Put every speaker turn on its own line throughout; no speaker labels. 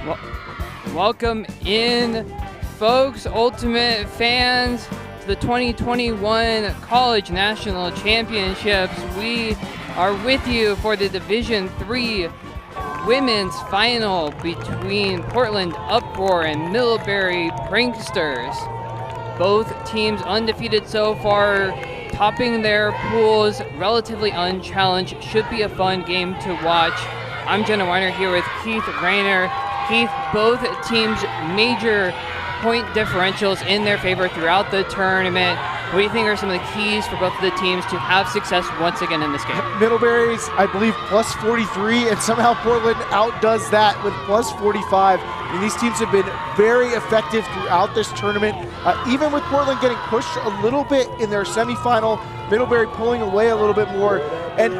Well, welcome in, folks, Ultimate fans, to the 2021 College National Championships. We are with you for the Division III Women's Final between Portland Uproar and Middlebury Pranksters. Both teams undefeated so far, topping their pools, relatively unchallenged. Should be a fun game to watch. I'm Jenna Weiner here with Keith Rayner. Keith, both teams' major point differentials in their favor throughout the tournament. What do you think are some of the keys for both of the teams to have success once again in this game?
Middlebury's, I believe, plus 43, and somehow Portland outdoes that with plus 45. And these teams have been very effective throughout this tournament. Even with Portland getting pushed a little bit in their semifinal, Middlebury pulling away a little bit more. And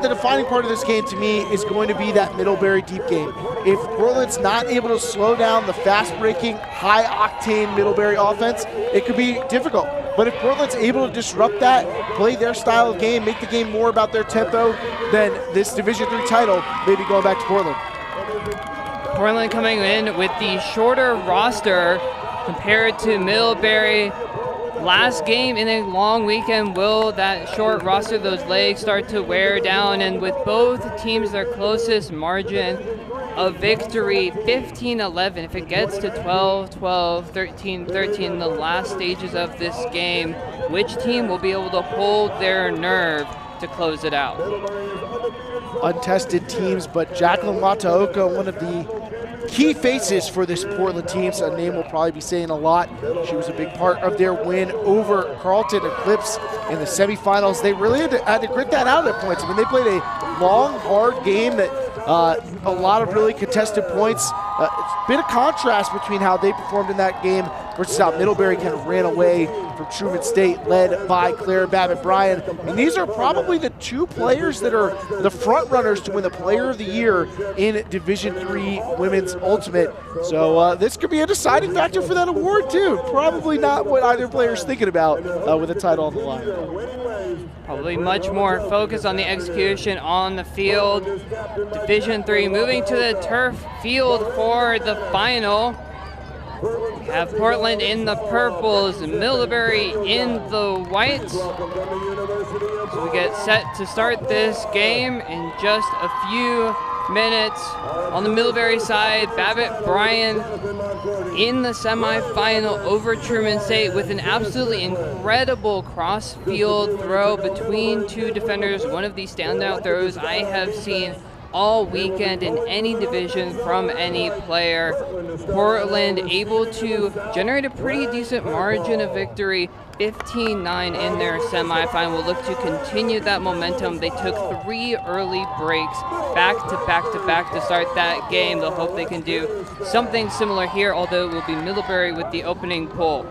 the defining part of this game to me is going to be that Middlebury deep game. If Portland's not able to slow down the fast-breaking, high-octane Middlebury offense, it could be difficult. But if Portland's able to disrupt that, play their style of game, make the game more about their tempo, then this Division III title may be going back to Portland.
Portland coming in with the shorter roster compared to Middlebury. Last game in a long weekend, will that short roster, those legs, start to wear down? And with both teams, their closest margin of victory, 15-11. If it gets to 12-12, 13-13 in the last stages of this game, which team will be able to hold their nerve to close it out?
Untested teams, but Jacqueline Mataoka, one of the key faces for this Portland team, so a name we'll probably be saying a lot. She was a big part of their win over Carleton Eclipse in the semifinals. They really had to grit that out at points. I mean, they played a long, hard game that a lot of really contested points. It's been a contrast between how they performed in that game versus how Middlebury kind of ran away from Truman State, led by Claire Bryant. And these are probably the two players that are the front runners to win the Player of the Year in Division III Women's Ultimate. So this could be a deciding factor for that award too. Probably not what either player's thinking about with a title on the line.
Probably much more focus on the execution on the field. Division III moving to the turf field for the final. We have Portland in the purples, Middlebury in the whites. So we get set to start this game in just a few minutes. On the Middlebury side, Bryant in the semifinal over Truman State with an absolutely incredible cross-field throw between two defenders. One of the standout throws I have seen all weekend in any division from any player. Portland able to generate a pretty decent margin of victory, 15-9 in their semifinal. Will look to continue that momentum. They took 3 early breaks back to start that game. They'll hope they can do something similar here, although it will be Middlebury with the opening pull.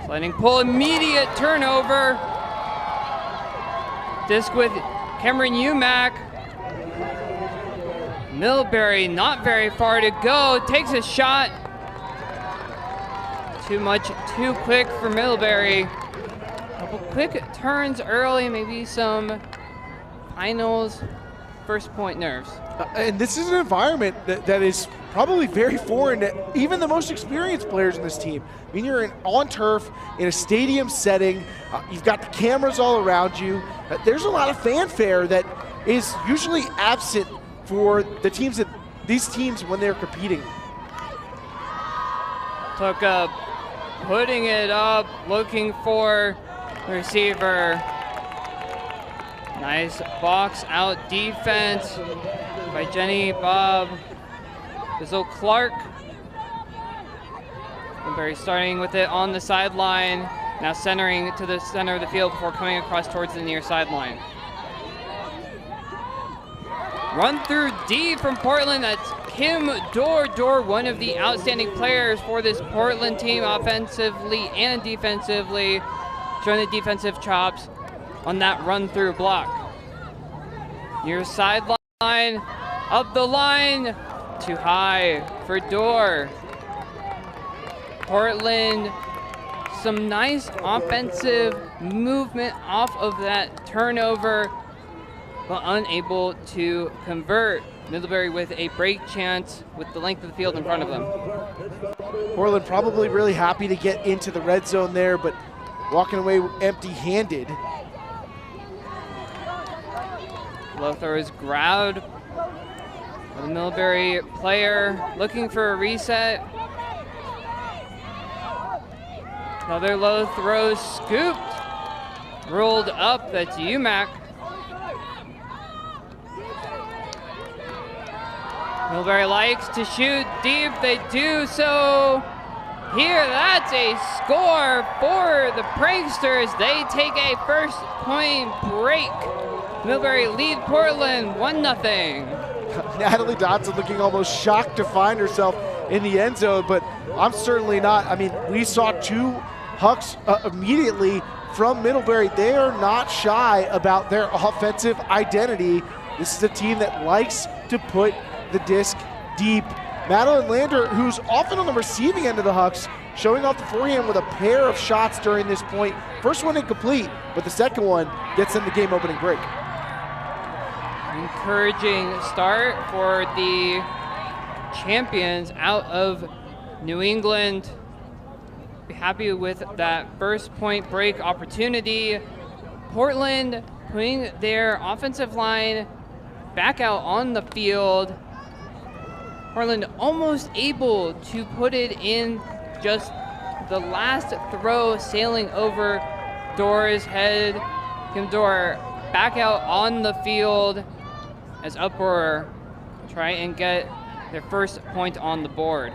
Sliding pull, immediate turnover. Disc with Cameron Umack. Middlebury not very far to go, takes a shot. Too quick for Middlebury. Couple quick turns early, maybe some finals first point nerves.
And this is an environment that is probably very foreign to even the most experienced players in this team. I mean, you're on turf in a stadium setting. You've got the cameras all around you. There's a lot of fanfare that is usually absent for the teams these teams when they're competing.
Took putting it up, looking for the receiver. Nice box out defense by Jenny Bob. Bizzle Clark. Middlebury starting with it on the sideline. Now centering to the center of the field before coming across towards the near sideline. Run through D from Portland. That's Kim Dorr, one of the outstanding players for this Portland team offensively and defensively. Showing the defensive chops on that run through block. Near sideline, up the line, too high for Dorr. Portland some nice offensive movement off of that turnover, but unable to convert. Middlebury with a break chance with the length of the field in front of them.
Portland probably really happy to get into the red zone there, but walking away empty-handed.
Low throw is grabbed by the Middlebury player, looking for a reset. Another low throw scooped, rolled up, that's UMAC. Middlebury likes to shoot deep, they do so here. That's a score for the Pranksters. They take a first point break. Middlebury lead Portland 1-0.
Natalie Dotson looking almost shocked to find herself in the end zone, but I'm certainly not. I mean, we saw two hucks immediately from Middlebury. They are not shy about their offensive identity. This is a team that likes to put the disc deep. Madeline Lander, who's often on the receiving end of the hucks, showing off the forehand with a pair of shots during this point. First one incomplete, but the second one gets in the game-opening break.
Encouraging start for the champions out of New England. Be happy with that first point break opportunity. Portland putting their offensive line back out on the field. Portland almost able to put it in, just the last throw sailing over Dor's head. Kim Dor back out on the field as Uproar try and get their first point on the board.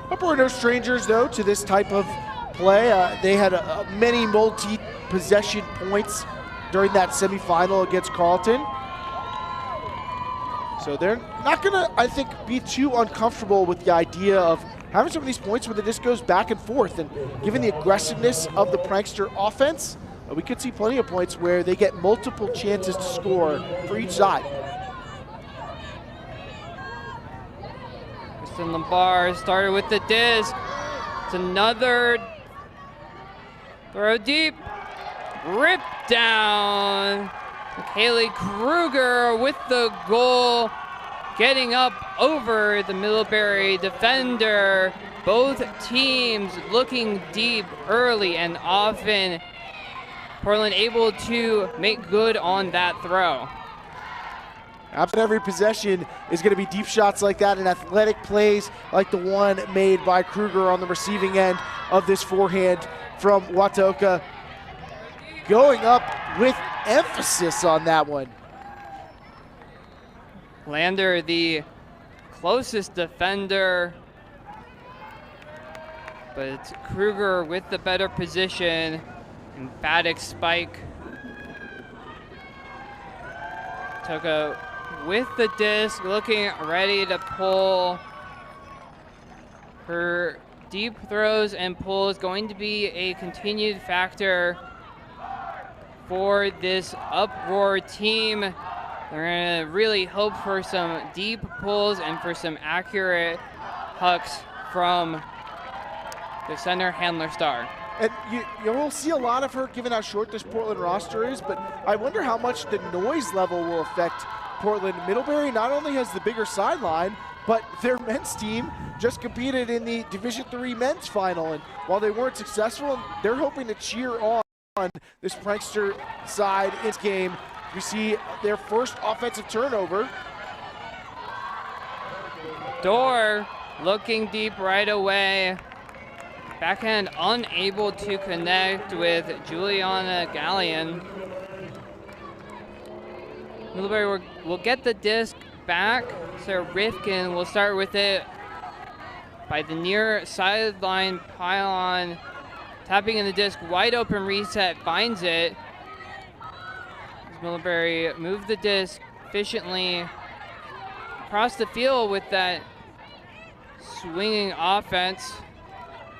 Uproar no strangers, though, to this type of play. They had many multi-possession points during that semifinal against Carleton. So they're not going to, I think, be too uncomfortable with the idea of having some of these points where the disc goes back and forth. And given the aggressiveness of the Prankster offense, we could see plenty of points where they get multiple chances to score for each side.
Kristen Lombard started with the disc. It's another throw deep, rip down. Kaylee Kruger with the goal, getting up over the Middlebury defender. Both teams looking deep early and often. Portland able to make good on that throw.
After every possession is going to be deep shots like that and athletic plays like the one made by Kruger on the receiving end of this forehand from Watoka. Going up with emphasis on that one.
Lander, the closest defender, but it's Kruger with the better position. Emphatic spike. Toka with the disc, looking ready to pull. Her deep throws and pulls going to be a continued factor for this Uproar team. They're gonna really hope for some deep pulls and for some accurate hucks from the center handler star.
And you will see a lot of her given how short this Portland roster is, but I wonder how much the noise level will affect Portland. Middlebury not only has the bigger sideline, but their men's team just competed in the Division III men's final. And while they weren't successful, they're hoping to cheer on this Prankster side in this game. We see their first offensive turnover.
Dor looking deep right away. Backhand unable to connect with Juliana Gallion. Middlebury will get the disc back. Sarah Rifkin will start with it by the near sideline pylon. Tapping in the disc, wide open reset, finds it. Middlebury moved the disc efficiently across the field with that swinging offense.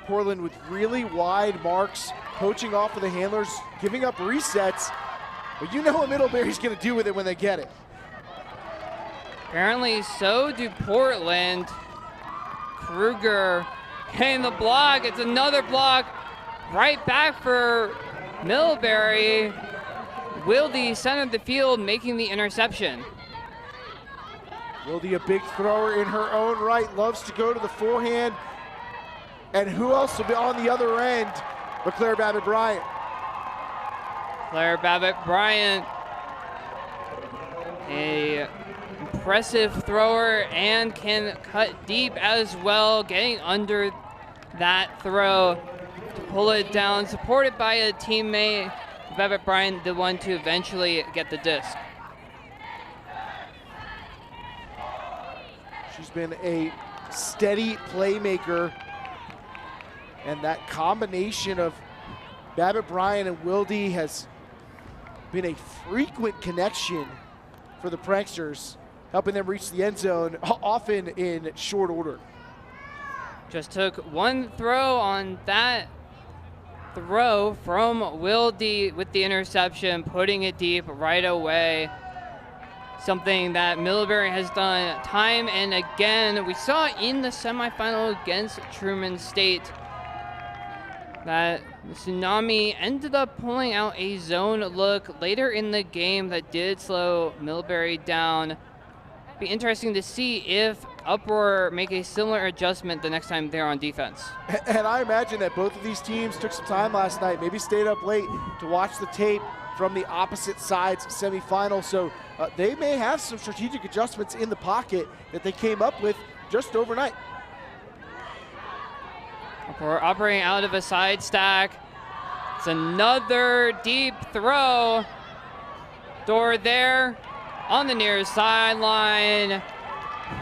Portland with really wide marks, poaching off of the handlers, giving up resets. But you know what Middlebury's going to do with it when they get it.
Apparently so do Portland. Kruger Getting the block. It's another block. Right back for Middlebury. Wilde centered the field, making the interception.
Wilde, a big thrower in her own right, loves to go to the forehand. And who else will be on the other end but Claire Babbitt-Bryant?
Claire Babbitt-Bryant, a impressive thrower and can cut deep as well, getting under that throw to pull it down, supported by a teammate. Babbitt-Bryant, the one to eventually get the disc.
She's been a steady playmaker, and that combination of Babbitt-Bryant and Wilde has been a frequent connection for the Pranksters, helping them reach the end zone, often in short order.
Just took one throw on that throw from Wilde with the interception, putting it deep right away. Something that Middlebury has done time and again. We saw in the semifinal against Truman State that the Tsunami ended up pulling out a zone look later in the game that did slow Middlebury down. Be interesting to see if Uproar make a similar adjustment the next time they're on defense.
And I imagine that both of these teams took some time last night, maybe stayed up late to watch the tape from the opposite sides semifinal. So they may have some strategic adjustments in the pocket that they came up with just overnight.
We're operating out of a side stack. It's another deep throw. Door there on the near sideline.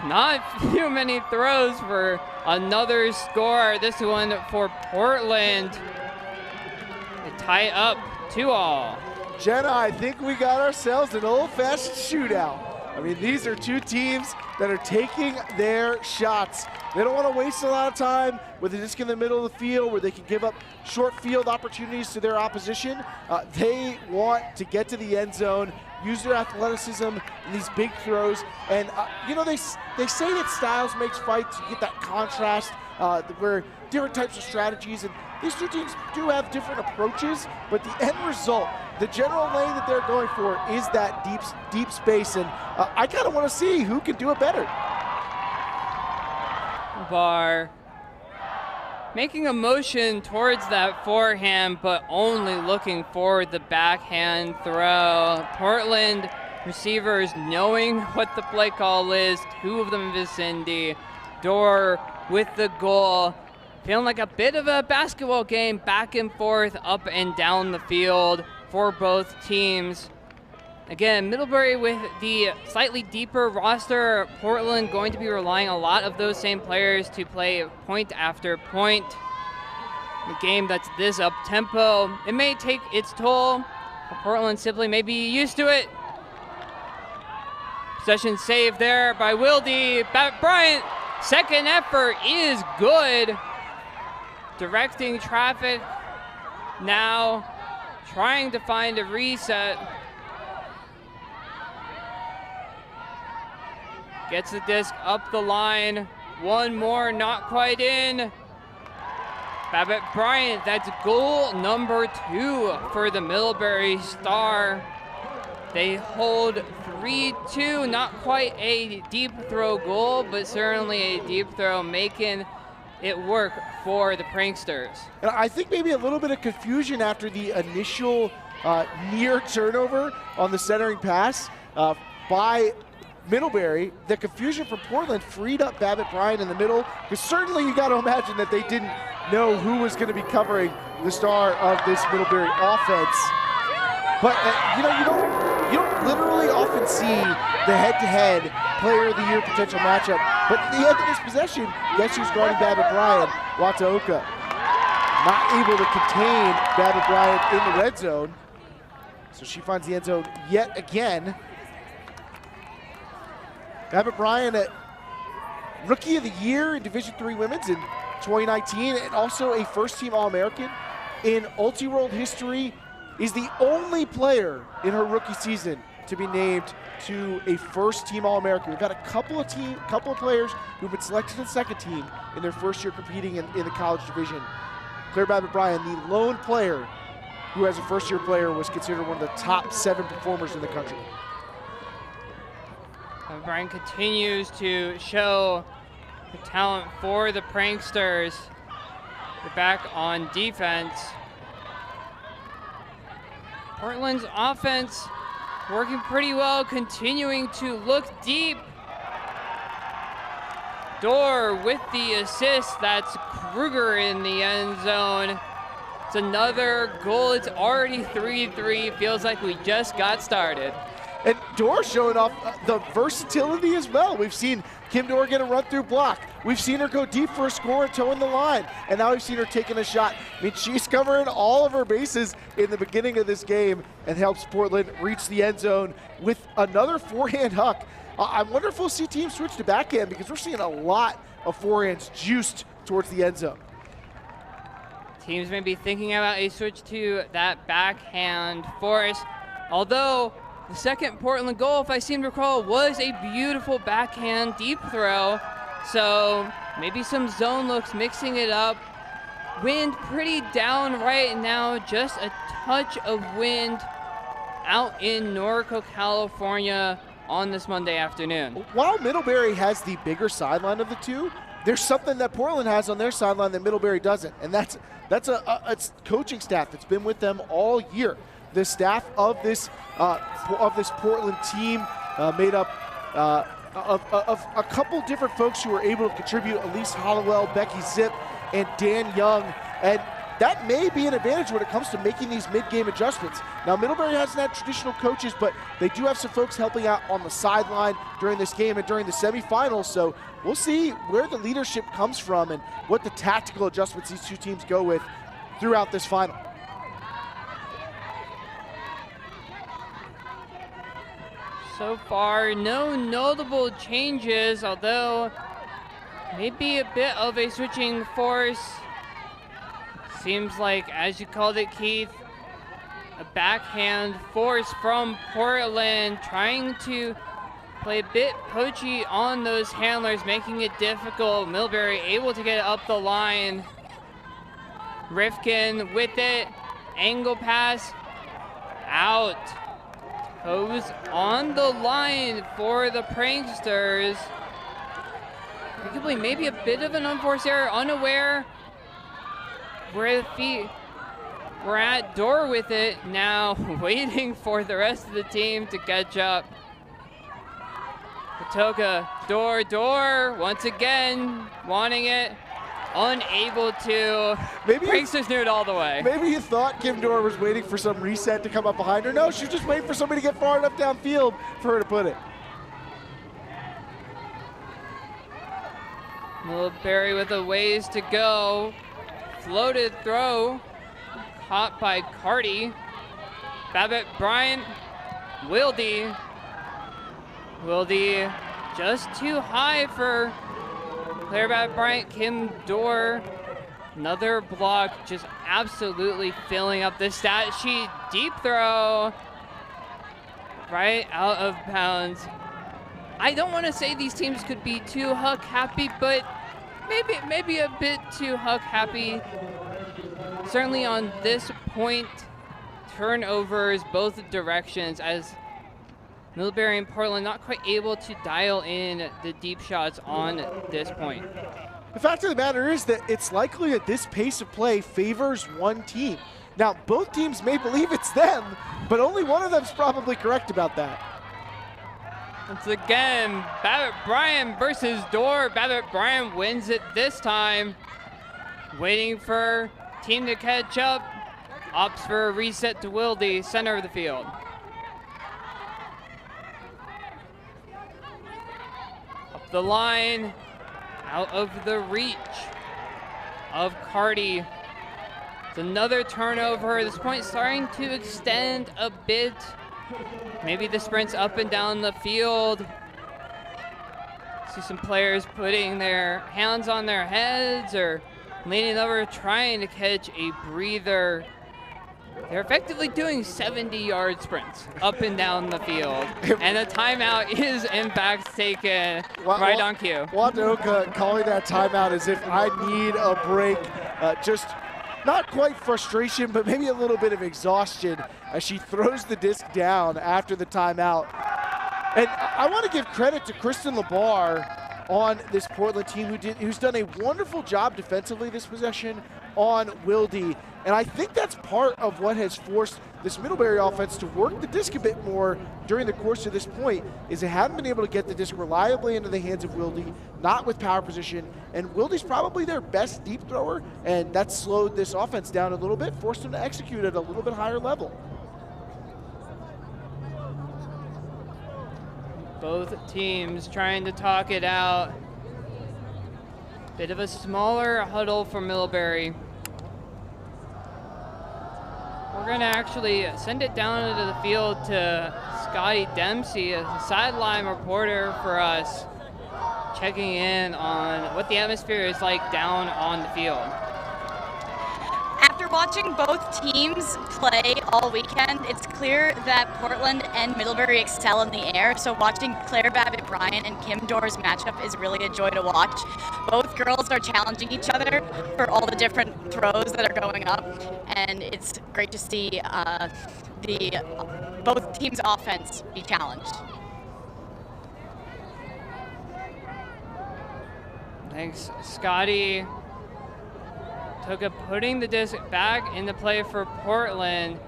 Not too many throws for another score. This one for Portland. They tie it up 2-all.
Jenna, I think we got ourselves an old-fashioned shootout. I mean, these are two teams that are taking their shots. They don't want to waste a lot of time with a disc in the middle of the field where they can give up short field opportunities to their opposition. They want to get to the end zone, use their athleticism in these big throws. And, you know, they say that styles makes fights. You get that contrast where different types of strategies. And these two teams do have different approaches, but the end result, the general lane that they're going for is that deep space. And I kind of want to see who can do it better.
Bar making a motion towards that forehand, but only looking for the backhand throw. Portland receivers knowing what the play call is, two of them in vicinity. Door with the goal. Feeling like a bit of a basketball game, back and forth, up and down the field for both teams. Again, Middlebury with the slightly deeper roster. Portland going to be relying a lot of those same players to play point after point. A game that's this up-tempo, it may take its toll. Portland simply may be used to it. Possession saved there by Wilde. Bryant, second effort is good. Directing traffic now, trying to find a reset. Gets the disc up the line. One more, not quite in. Babbitt-Bryant, that's goal number 2 for the Middlebury Star. They hold 3-2, not quite a deep throw goal, but certainly a deep throw, making it work for the Pranksters.
And I think maybe a little bit of confusion after the initial near turnover on the centering pass by Middlebury. The confusion from Portland freed up Babbitt-Bryant in the middle, because certainly you got to imagine that they didn't know who was going to be covering the star of this Middlebury offense. But you know, you don't literally often see the head-to-head player of the year potential matchup. But at the end of this possession, guess who's guarding Babbitt-Bryant? Wataoka. Not able to contain Babbitt-Bryant in the red zone. So she finds the end zone yet again. Babbitt-Bryant, Rookie of the Year in Division III Women's in 2019, and also a first-team All-American in Ulti World history, is the only player in her rookie season to be named to a first-team All-American. We've got a couple of players who've been selected to the second team in their first year competing in the college division. Claire Babbitt-Bryan, the lone player who as a first-year player was considered one of the top 7 performers in the country.
Bryant continues to show the talent for the Pranksters. They're back on defense. Portland's offense working pretty well, continuing to look deep. Dorr with the assist. That's Kruger in the end zone. It's another goal. It's already 3-3. Feels like we just got started.
And Dorr showing off the versatility as well. We've seen Kim Dorr get a run-through block. We've seen her go deep for a score and toe in the line. And now we've seen her taking a shot. I mean, she's covering all of her bases in the beginning of this game and helps Portland reach the end zone with another forehand huck. I wonder if we'll see teams switch to backhand because we're seeing a lot of forehands juiced towards the end zone.
Teams may be thinking about a switch to that backhand force, although the second Portland goal, if I seem to recall, was a beautiful backhand deep throw. So maybe some zone looks, mixing it up. Wind pretty down right now, just a touch of wind out in Norco, California on this Monday afternoon.
While Middlebury has the bigger sideline of the two, there's something that Portland has on their sideline that Middlebury doesn't, and that's a coaching staff that's been with them all year. The staff of this Portland team made up of a couple different folks who were able to contribute: Elise Hollowell, Becky Zip, and Dan Young. And that may be an advantage when it comes to making these mid-game adjustments. Now, Middlebury hasn't had traditional coaches, but they do have some folks helping out on the sideline during this game and during the semifinals. So we'll see where the leadership comes from and what the tactical adjustments these two teams go with throughout this final.
So far, no notable changes, although maybe a bit of a switching force. Seems like, as you called it, Keith, a backhand force from Portland, trying to play a bit poachy on those handlers, making it difficult. Middlebury able to get it up the line. Rifkin with it, angle pass, out. Toes on the line for the Pranksters. Arguably maybe a bit of an unforced error, unaware where the feet were at. Dorr with it, now waiting for the rest of the team to catch up. Patoka, Dorr once again wanting it, unable to.
Maybe
Pranksters knew it all the way.
Maybe you thought Kim Dorr was waiting for some reset to come up behind her. No, she was just waiting for somebody to get far enough downfield for her to put it.
Middlebury with a ways to go. Floated throw, caught by Carty. Babbitt-Bryan, Wilde just too high for Claire Babbitt-Bryan. Kim Dorr, another block, just absolutely filling up the stat sheet. Deep throw, right out of bounds. I don't want to say these teams could be too huck happy, but maybe a bit too huck happy. Certainly on this point, turnovers both directions, as Middlebury and Portland not quite able to dial in the deep shots on this point.
The fact of the matter is that it's likely that this pace of play favors one team. Now, both teams may believe it's them, but only one of them's probably correct about that.
Once again, Babbitt-Bryan versus Dorr. Babbitt-Bryan wins it this time. Waiting for team to catch up. Opts for a reset to Wilde, center of the field. Up the line, out of the reach of Carty. It's another turnover. This point starting to extend a bit. Maybe the sprints up and down the field. See some players putting their hands on their heads or leaning over, trying to catch a breather. They're effectively doing 70-yard sprints up and down the field, and a timeout is in fact taken right on cue.
Wataoka calling that timeout as if I need a break. Just not quite frustration, but maybe a little bit of exhaustion as she throws the disc down after the timeout. And I want to give credit to Kristen Labar on this Portland team who's done a wonderful job defensively this possession on Wilde. And I think that's part of what has forced this Middlebury offense to work the disc a bit more during the course of this point, is they haven't been able to get the disc reliably into the hands of Wilde, not with power position. And Wilde's probably their best deep thrower, and that slowed this offense down a little bit, forced them to execute at a little bit higher level.
Both teams trying to talk it out. Bit of a smaller huddle for Middlebury. We're going to actually send it down into the field to Scotty Dempsey, a sideline reporter for us, checking in on what the atmosphere is like down on the field.
After watching both teams play all weekend, it's clear that Portland and Middlebury excel in the air. So watching Claire Babbitt Bryant and Kim Dorr's matchup is really a joy to watch. Both girls are challenging each other for all the different throws that are going up, and it's great to see both teams' offense be challenged.
Thanks, Scotty. Toka putting the disc back into play for Portland.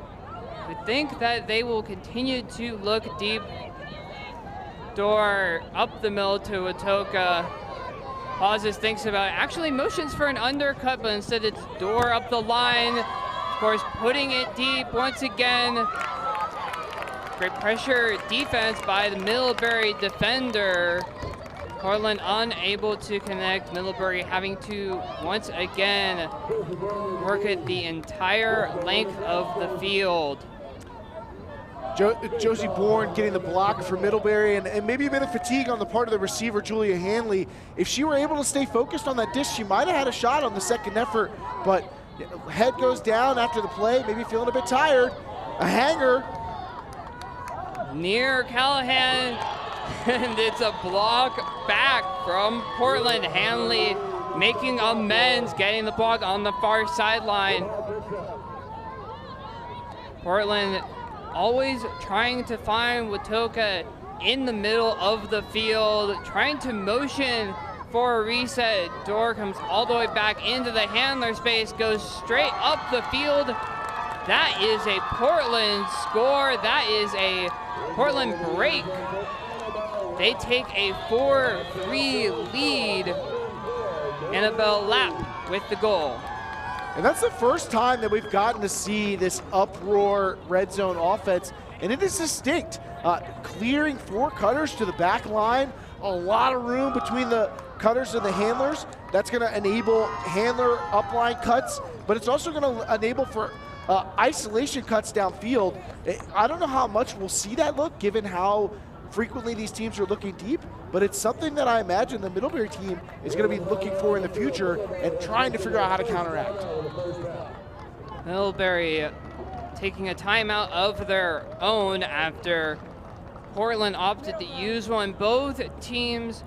We think that they will continue to look deep. Door up the middle to Atoka. Pauses, thinks about it. Actually motions for an undercut, but instead it's Door up the line. Of course, putting it deep once again. Great pressure defense by the Middlebury defender. Portland unable to connect. Middlebury having to once again work it the entire length of the field.
Josie Bourne getting the block for Middlebury, and maybe a bit of fatigue on the part of the receiver, Julia Hanley. If she were able to stay focused on that disc, she might have had a shot on the second effort, but head goes down after the play, maybe feeling a bit tired. A hanger.
Near Callahan, and it's a block back from Portland. Hanley making amends, getting the block on the far sideline. Portland always trying to find Watoka in the middle of the field, trying to motion for a reset. Door comes all the way back into the handler space, goes straight up the field. That is a Portland score. That is a Portland break. They take a 4-3 lead. Annabelle Lapp with the goal.
And that's the first time that we've gotten to see this uproar red zone offense, and it is distinct. Clearing 4 cutters to the back line, a lot of room between the cutters and the handlers. That's going to enable handler upline cuts, but it's also going to enable for isolation cuts downfield. I don't know how much we'll see that look, given how frequently these teams are looking deep, but it's something that I imagine the Middlebury team is going to be looking for in the future and trying to figure out how to counteract.
Middlebury taking a timeout of their own after Portland opted to use one. Both teams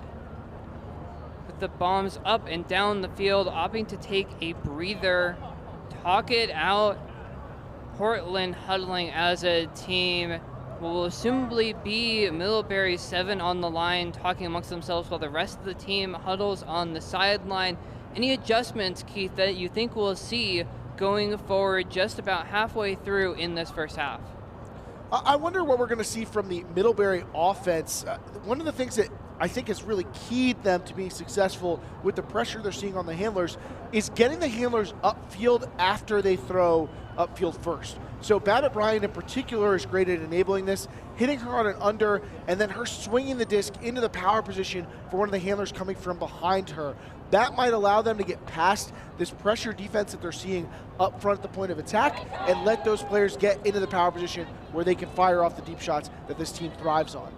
with the bombs up and down the field opting to take a breather, talk it out. Portland huddling as a team. Will assumably be Middlebury 7 on the line, talking amongst themselves while the rest of the team huddles on the sideline. Any adjustments, Keith, that you think we'll see going forward just about halfway through in this first half?
I wonder what we're going to see from the Middlebury offense. One of the things that I think has really keyed them to being successful with the pressure they're seeing on the handlers is getting the handlers upfield after they throw upfield first. So Babbitt Bryant in particular is great at enabling this, hitting her on an under, and then her swinging the disc into the power position for one of the handlers coming from behind her. That might allow them to get past this pressure defense that they're seeing up front at the point of attack and let those players get into the power position where they can fire off the deep shots that this team thrives on.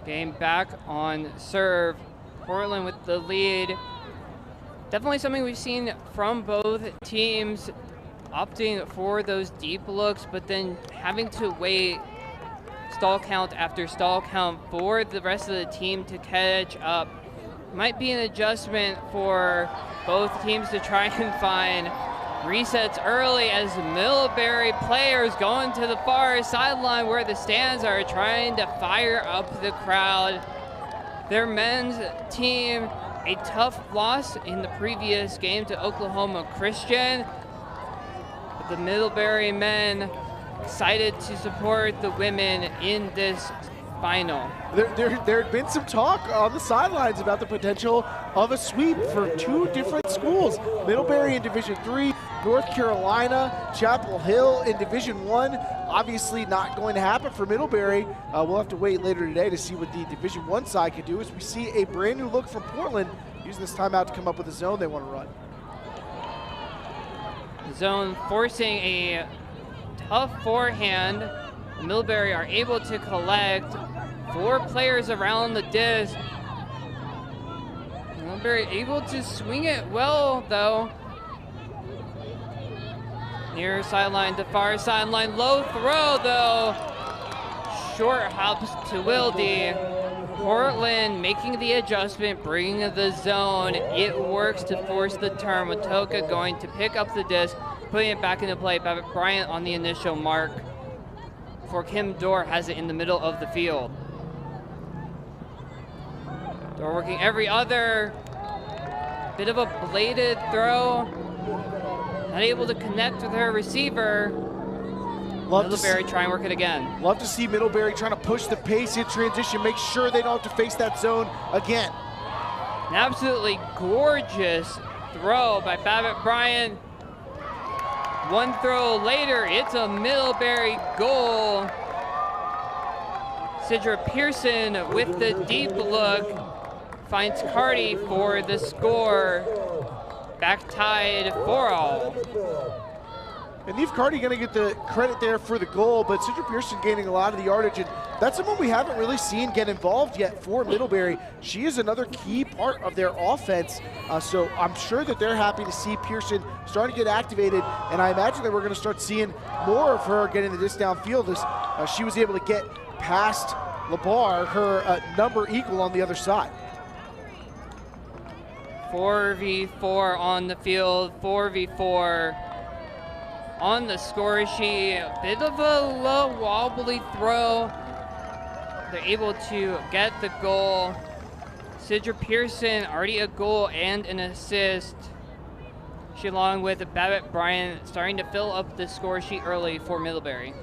Game back on serve. Portland with the lead. Definitely something we've seen from both teams opting for those deep looks, but then having to wait stall count after stall count for the rest of the team to catch up. Might be an adjustment for both teams to try and find resets early, as Middlebury players going to the far sideline where the stands are, trying to fire up the crowd. Their men's team, a tough loss in the previous game to Oklahoma Christian. But the Middlebury men excited to support the women in this final.
There had been some talk on the sidelines about the potential of a sweep for two different schools. Middlebury in Division III, North Carolina, Chapel Hill in Division I. Obviously not going to happen for Middlebury. We'll have to wait later today to see what the Division I side can do, as we see a brand new look from Portland, using this timeout to come up with a zone they want to run.
The zone forcing a tough forehand. Middlebury are able to collect 4 players around the disc. Middlebury able to swing it well, though. Near sideline to far sideline, low throw though. Short hops to Wilde. Portland making the adjustment, bringing the zone. It works to force the turn. Watoka going to pick up the disc, putting it back into play. Bryant on the initial mark. For Kim Dorr has it in the middle of the field. Dorr working every other. Bit of a bladed throw. Not able to connect with her receiver. Middlebury try and work it again.
Love to see Middlebury trying to push the pace in transition, make sure they don't have to face that zone again.
An absolutely gorgeous throw by Bryant. One throw later, it's a Middlebury goal. Sidra Pearson with the deep look finds Cardi for the score. Back tied 4-all.
And Neve Cardi going to get the credit there for the goal, but Sidra Pearson gaining a lot of the yardage, and that's someone we haven't really seen get involved yet for Middlebury. She is another key part of their offense, so I'm sure that they're happy to see Pearson starting to get activated, and I imagine that we're going to start seeing more of her getting the disc downfield as she was able to get past Labar, her number equal on the other side.
4v4 on the field, 4v4 on the score sheet. A bit of a low wobbly throw. They're able to get the goal. Sidra Pearson already a goal and an assist. She, along with Babbitt Bryant, starting to fill up the score sheet early for Middlebury.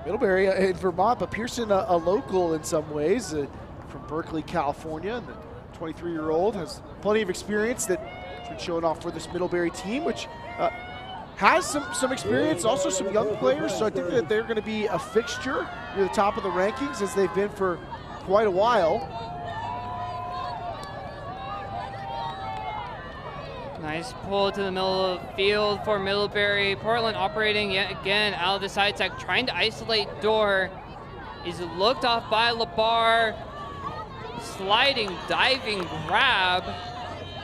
Middlebury in Vermont, but Pearson a local in some ways, from Berkeley, California. And the 23-year-old has plenty of experience that's been showing off for this Middlebury team, which has some experience, also some young players, so I think that they're going to be a fixture near the top of the rankings, as they've been for quite a while.
Nice pull to the middle of the field for Middlebury. Portland operating yet again out of the side sack, trying to isolate Dorr. Is looked off by Labar. Sliding, diving grab.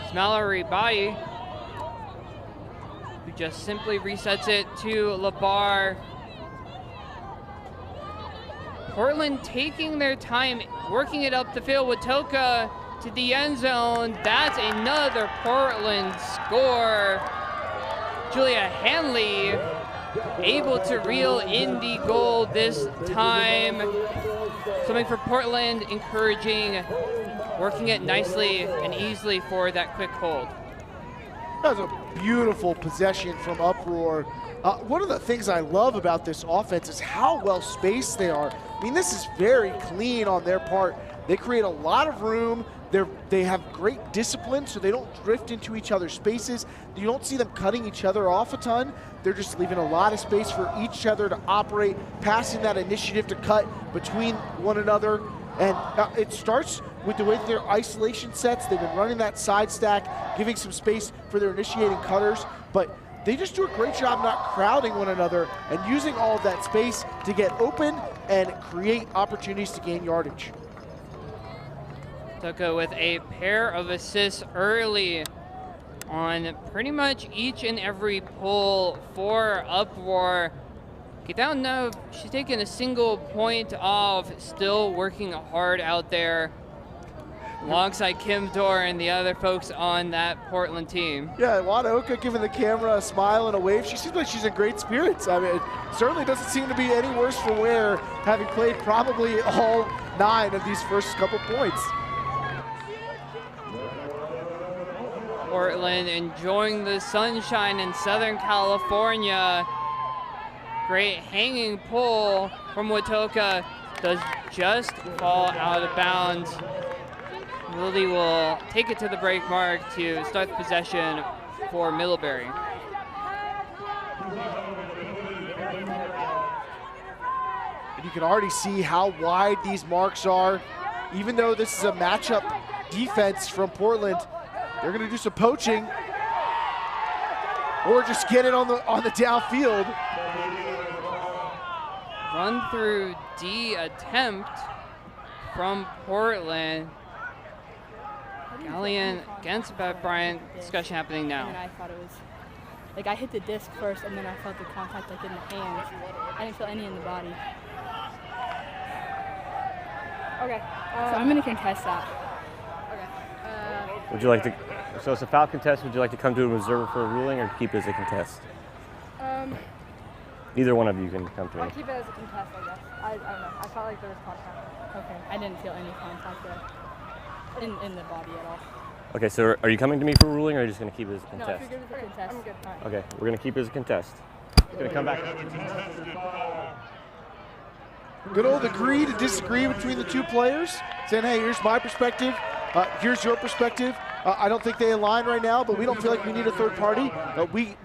It's Mallory Body, who just simply resets it to Labar. Portland taking their time, working it up the field with Toka to the end zone. That's another Portland score. Julia Hanley able to reel in the goal this time. Something for Portland, encouraging, working it nicely and easily for that quick hold.
That was a beautiful possession from Uproar. One of the things I love about this offense is how well spaced they are. I mean, this is very clean on their part. They create a lot of room. They have great discipline, so they don't drift into each other's spaces. You don't see them cutting each other off a ton. They're just leaving a lot of space for each other to operate, passing that initiative to cut between one another. And it starts with the way that their isolation sets. They've been running that side stack, giving some space for their initiating cutters, but they just do a great job not crowding one another and using all of that space to get open and create opportunities to gain yardage.
Tuka with a pair of assists early on pretty much each and every pull for Uproar. I don't know if she's taken a single point off, still working hard out there alongside Kim Dor and the other folks on that Portland team.
Yeah, Wadaoka giving the camera a smile and a wave. She seems like she's in great spirits. I mean, it certainly doesn't seem to be any worse for wear, having played probably all 9 of these first couple points.
Portland enjoying the sunshine in Southern California. Great hanging pull from Watoka, does just fall out of bounds. Wildy will take it to the break mark to start the possession for Middlebury.
And you can already see how wide these marks are. Even though this is a matchup defense from Portland, they're going to do some poaching or just get it on the downfield.
Run through D attempt from Portland. Galleon against Bryant. Discussion happening now.
And I thought it was, like, I hit the disc first and then I felt the contact like in the hands. I didn't feel any in the body. Okay. So I'm gonna contest that. Okay.
Would you like to, so it's a foul contest, would you like to come to an observer for a ruling or keep it as a contest? Either one of you can come to me.
I'll keep it as a contest, I guess. I don't know. I felt like there was contact. Okay. I didn't feel any contact there. In the body at all.
Okay, so are you coming to me for a ruling or are you just going to keep it as a contest?
No, if you're good with the contest. I'm good. All right.
Okay, we're going to keep it as a contest. It's going to come back.
Good old agree to disagree between the two players, saying, hey, here's my perspective, here's your perspective. I don't think they align right now, but we don't feel like we need a third party.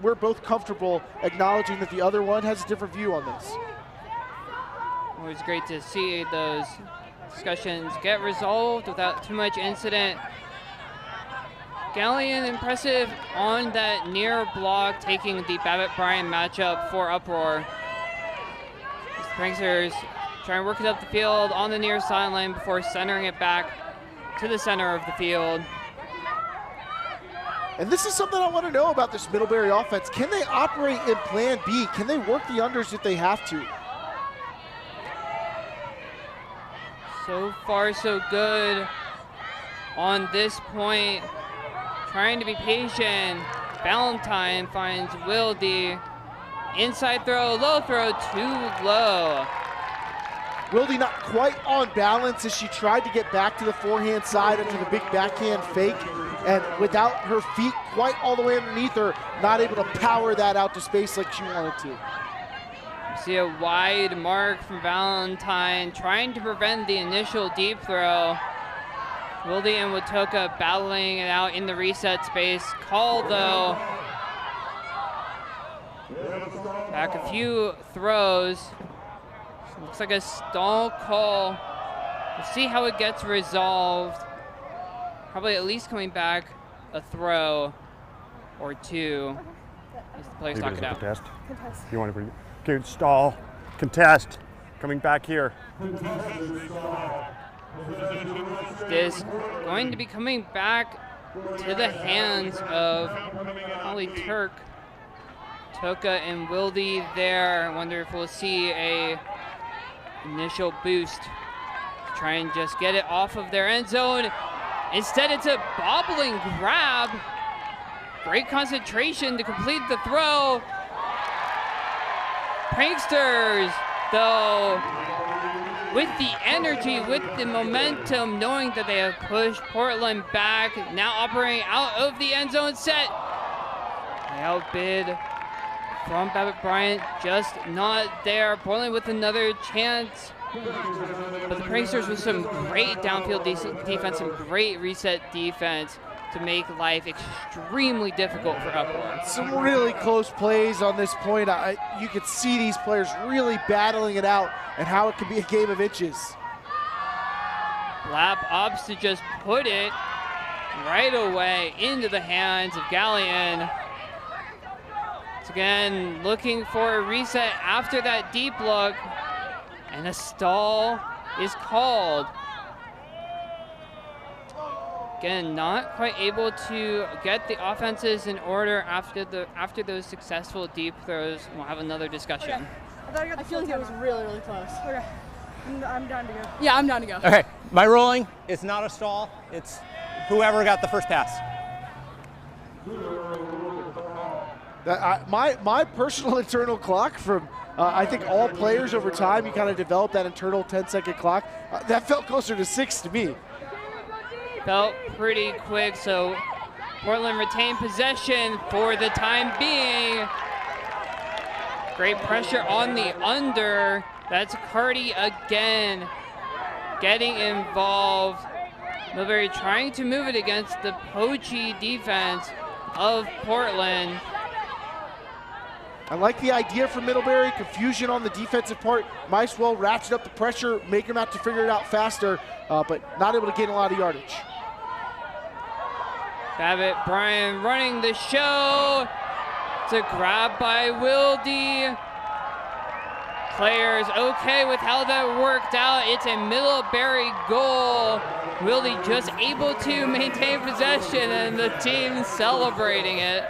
We're both comfortable acknowledging that the other one has a different view on this.
Always great to see those discussions get resolved without too much incident. Galleon impressive on that near block, taking the Babbitt-Bryant matchup for Uproar. The Pranksters trying to work it up the field on the near sideline before centering it back to the center of the field.
And this is something I want to know about this Middlebury offense. Can they operate in plan B? Can they work the unders if they have to?
So far, so good on this point. Trying to be patient. Valentine finds Wildy. Inside throw, low throw, too low.
Wildy not quite on balance as she tried to get back to the forehand side after the big backhand fake. And without her feet quite all the way underneath her, not able to power that out to space like she wanted to.
See a wide mark from Valentine, trying to prevent the initial deep throw. Wildy and Watoka battling it out in the reset space. Call though. Back a few throws. Looks like a stall call. We'll see how it gets resolved. Probably at least coming back a throw or two as the players talk it out.
Contest. You want to good stall, contest, coming back here.
This going to be coming back to the hands of Holly Turk. Toka and Wildy there. I wonder if we'll see a initial boost to try and just get it off of their end zone. Instead, it's a bobbling grab. Great concentration to complete the throw. Pranksters, though, with the energy, with the momentum, knowing that they have pushed Portland back, now operating out of the end zone set. They outbid from Babbitt-Bryant, just not there. Portland with another chance. But the Pranksters with some great downfield defense, some great reset defense to make life extremely difficult for Uproar.
Some really close plays on this point. You could see these players really battling it out and how it could be a game of inches.
Lap opts to just put it right away into the hands of Galleon. Once again, looking for a reset after that deep look. And a stall is called. Again, not quite able to get the offenses in order after those successful deep throws. We'll have another discussion.
Okay. I feel like it was really, really close. Okay. I'm down to go. Yeah, I'm down to go.
Okay, my ruling is not a stall. It's whoever got the first pass.
My personal internal clock from I think all players over time, you kind of develop that internal 10-second clock. That felt closer to 6 to me.
Felt pretty quick, so Portland retained possession for the time being. Great pressure on the under. That's Cardi again getting involved. Middlebury trying to move it against the poachy defense of Portland.
I like the idea for Middlebury. Confusion on the defensive part. Might as well ratchet up the pressure, make them have to figure it out faster, but not able to gain a lot of yardage.
Bryant running the show. It's a grab by Wilde. Players okay with how that worked out. It's a Middlebury goal. Wilde just able to maintain possession and the team celebrating it.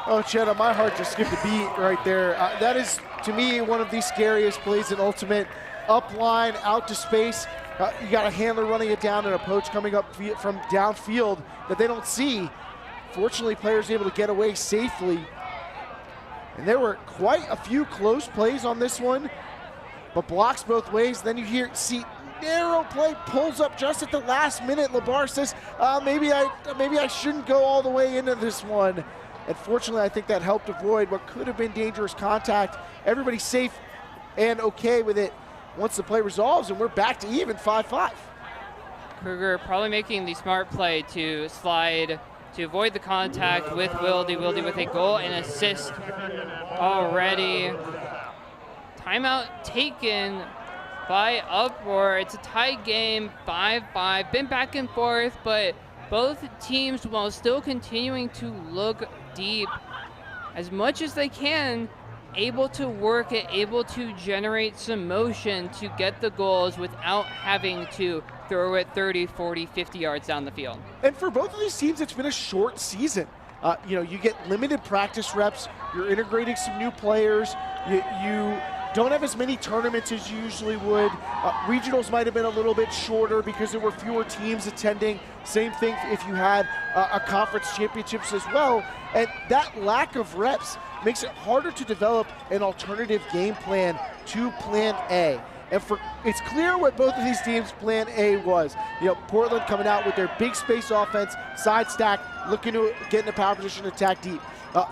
Oh, Chenna, my heart just skipped a beat right there. That is, to me, one of the scariest plays in Ultimate. Up line, out to space. You got a handler running it down and a poach coming up from downfield that they don't see. Fortunately, players able to get away safely. And there were quite a few close plays on this one, but blocks both ways. Then you see narrow play, pulls up just at the last minute. Labar says, maybe I shouldn't go all the way into this one. And fortunately, I think that helped avoid what could have been dangerous contact. Everybody's safe and okay with it once the play resolves, and we're back to even 5-5.
Kruger probably making the smart play to slide to avoid the contact with Wilde. Wilde with a goal and assist already. Timeout taken by Uproar. It's a tight game, 5-5. Been back and forth, but both teams, while still continuing to look deep as much as they can, able to work it, able to generate some motion to get the goals without having to throw it 30, 40, 50 yards down the field.
And for both of these teams, it's been a short season. You get limited practice reps, you're integrating some new players, you don't have as many tournaments as you usually would. Regionals might have been a little bit shorter because there were fewer teams attending. Same thing if you had a conference championships as well. And that lack of reps makes it harder to develop an alternative game plan to Plan A. And it's clear what both of these teams' Plan A was. Portland coming out with their big space offense, side stack, looking to get in a power position to attack deep.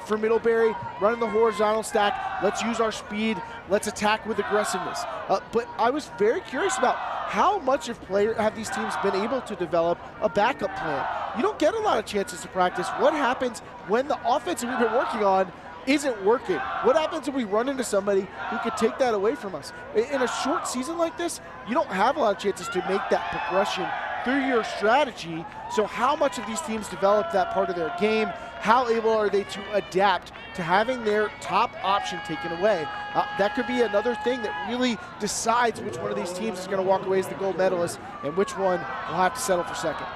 For Middlebury, running the horizontal stack, let's use our speed, let's attack with aggressiveness. But I was very curious about how much have these teams been able to develop a backup plan. You don't get a lot of chances to practice. What happens when the offense that we've been working on isn't working? What happens when we run into somebody who could take that away from us? In a short season like this, you don't have a lot of chances to make that progression through your strategy. So how much of these teams develop that part of their game? How able are they to adapt to having their top option taken away? That could be another thing that really decides which one of these teams is going to walk away as the gold medalist and which one will have to settle for second.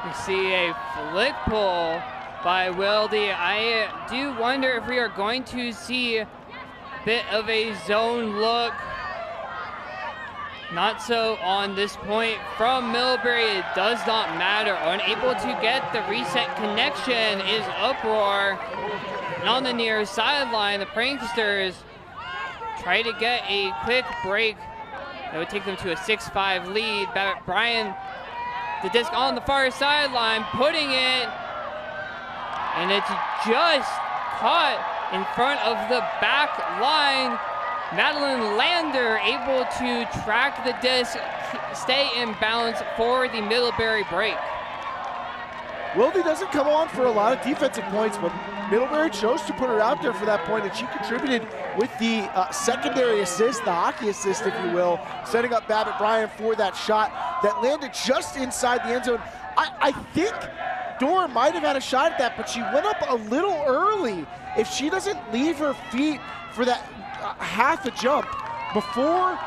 We see a flick pull by Wilde. I do wonder if we are going to see a bit of a zone look. Not so on this point from Middlebury. It does not matter. Unable to get the reset connection is Uproar. And on the near sideline, the Pranksters try to get a quick break that would take them to a 6-5 lead. Bryant, the disc on the far sideline, putting it, and it's just caught in front of the back line. Madeline Lander able to track the disc, stay in bounds for the Middlebury break.
Wilde doesn't come on for a lot of defensive points, but Middlebury chose to put her out there for that point, and she contributed with the secondary assist, the hockey assist, if you will, setting up Bryant for that shot that landed just inside the end zone. I think Dora might have had a shot at that, but she went up a little early. If she doesn't leave her feet for that half a jump, before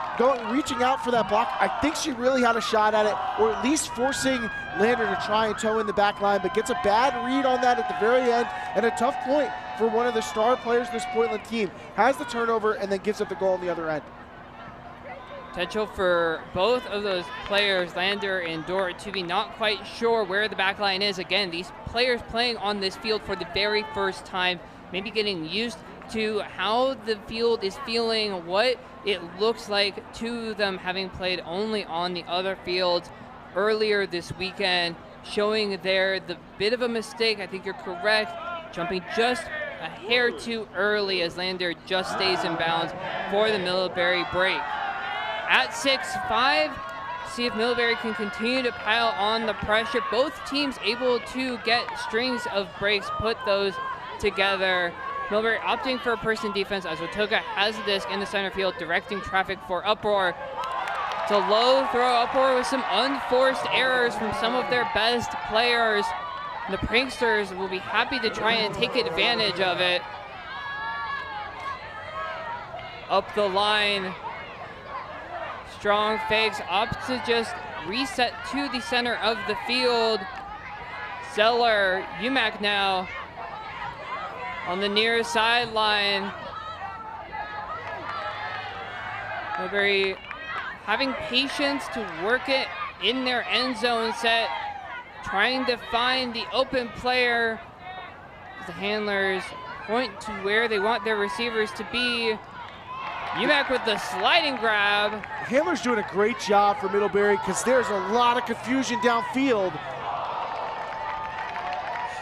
reaching out for that block, I think she really had a shot at it, or at least forcing Lander to try and toe in the back line, but gets a bad read on that at the very end, and a tough point for one of the star players of this Portland team. Has the turnover and then gives up the goal on the other end.
Potential for both of those players, Lander and Dort, to be not quite sure where the back line is. Again, these players playing on this field for the very first time, maybe getting used to how the field is feeling, what it looks like to them, having played only on the other fields earlier this weekend, showing there the bit of a mistake. I think you're correct, jumping just a hair too early as Lander just stays in bounds for the Middlebury break. At 6-5, see if Middlebury can continue to pile on the pressure. Both teams able to get strings of breaks, put those together. Middlebury opting for a person defense as Watoka has the disc in the center field, directing traffic for Uproar. It's a low throw. Uproar with some unforced errors from some of their best players. The Pranksters will be happy to try and take advantage of it. Up the line. Strong fakes, opts to just reset to the center of the field. Zeller, UMAC now on the near sideline. Middlebury having patience to work it in their end zone set, trying to find the open player. The handlers point to where they want their receivers to be. UMAC with the sliding grab.
Handler's doing a great job for Middlebury because there's a lot of confusion downfield.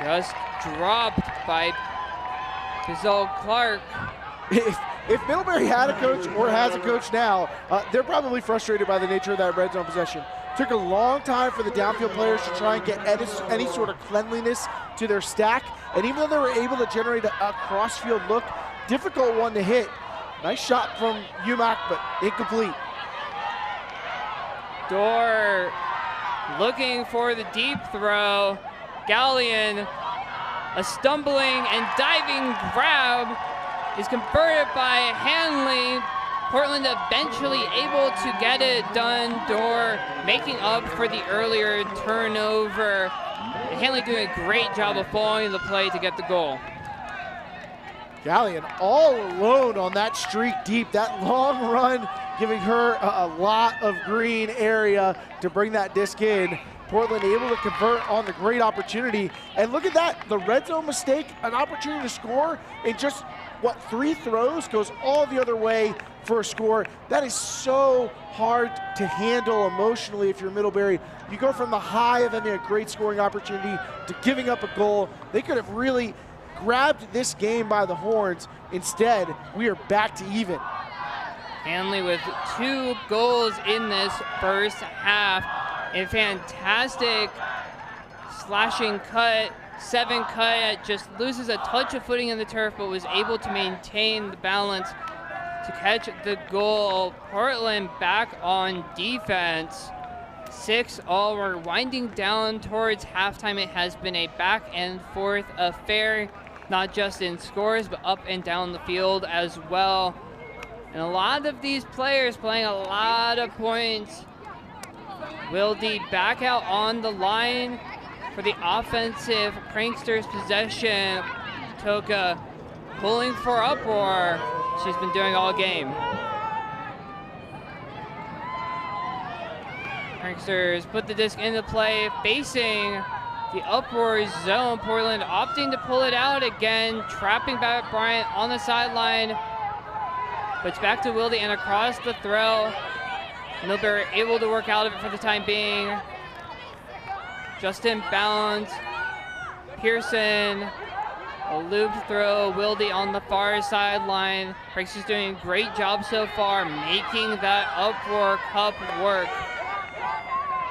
Just dropped by Gazelle Clark.
If Middlebury had a coach or has a coach now, they're probably frustrated by the nature of that red zone possession. Took a long time for the downfield players to try and get any sort of cleanliness to their stack. And even though they were able to generate a cross-field look, difficult one to hit. Nice shot from UMAC, but incomplete.
Dorr looking for the deep throw. Gallion, a stumbling and diving grab is converted by Hanley. Portland eventually able to get it done. Dorr making up for the earlier turnover. And Hanley doing a great job of following the play to get the goal.
Gallion all alone on that streak deep. That long run giving her a lot of green area to bring that disc in. Portland able to convert on the great opportunity. And look at that, the red zone mistake, an opportunity to score in just, what, 3 throws, goes all the other way for a score. That is so hard to handle emotionally if you're Middlebury. You go from the high of having a great scoring opportunity to giving up a goal. They could have really grabbed this game by the horns. Instead, we are back to even.
Hanley with 2 goals in this first half. A fantastic slashing cut, 7 cut, just loses a touch of footing in the turf, but was able to maintain the balance to catch the goal. Portland back on defense. 6-all, we're winding down towards halftime. It has been a back and forth affair, not just in scores, but up and down the field as well. And a lot of these players playing a lot of points. Wilde back out on the line for the offensive Pranksters possession. Toka pulling for Uproar. She's been doing all game. Pranksters put the disc into play, facing the Uproar zone. Portland opting to pull it out again, trapping back Bryant on the sideline. But it's back to Wilde and across the throw. Middlebury able to work out of it for the time being. Justin bounds. Pearson, a loop throw. Wilde on the far sideline. Pranksters doing a great job so far, making that Uproar Cup work.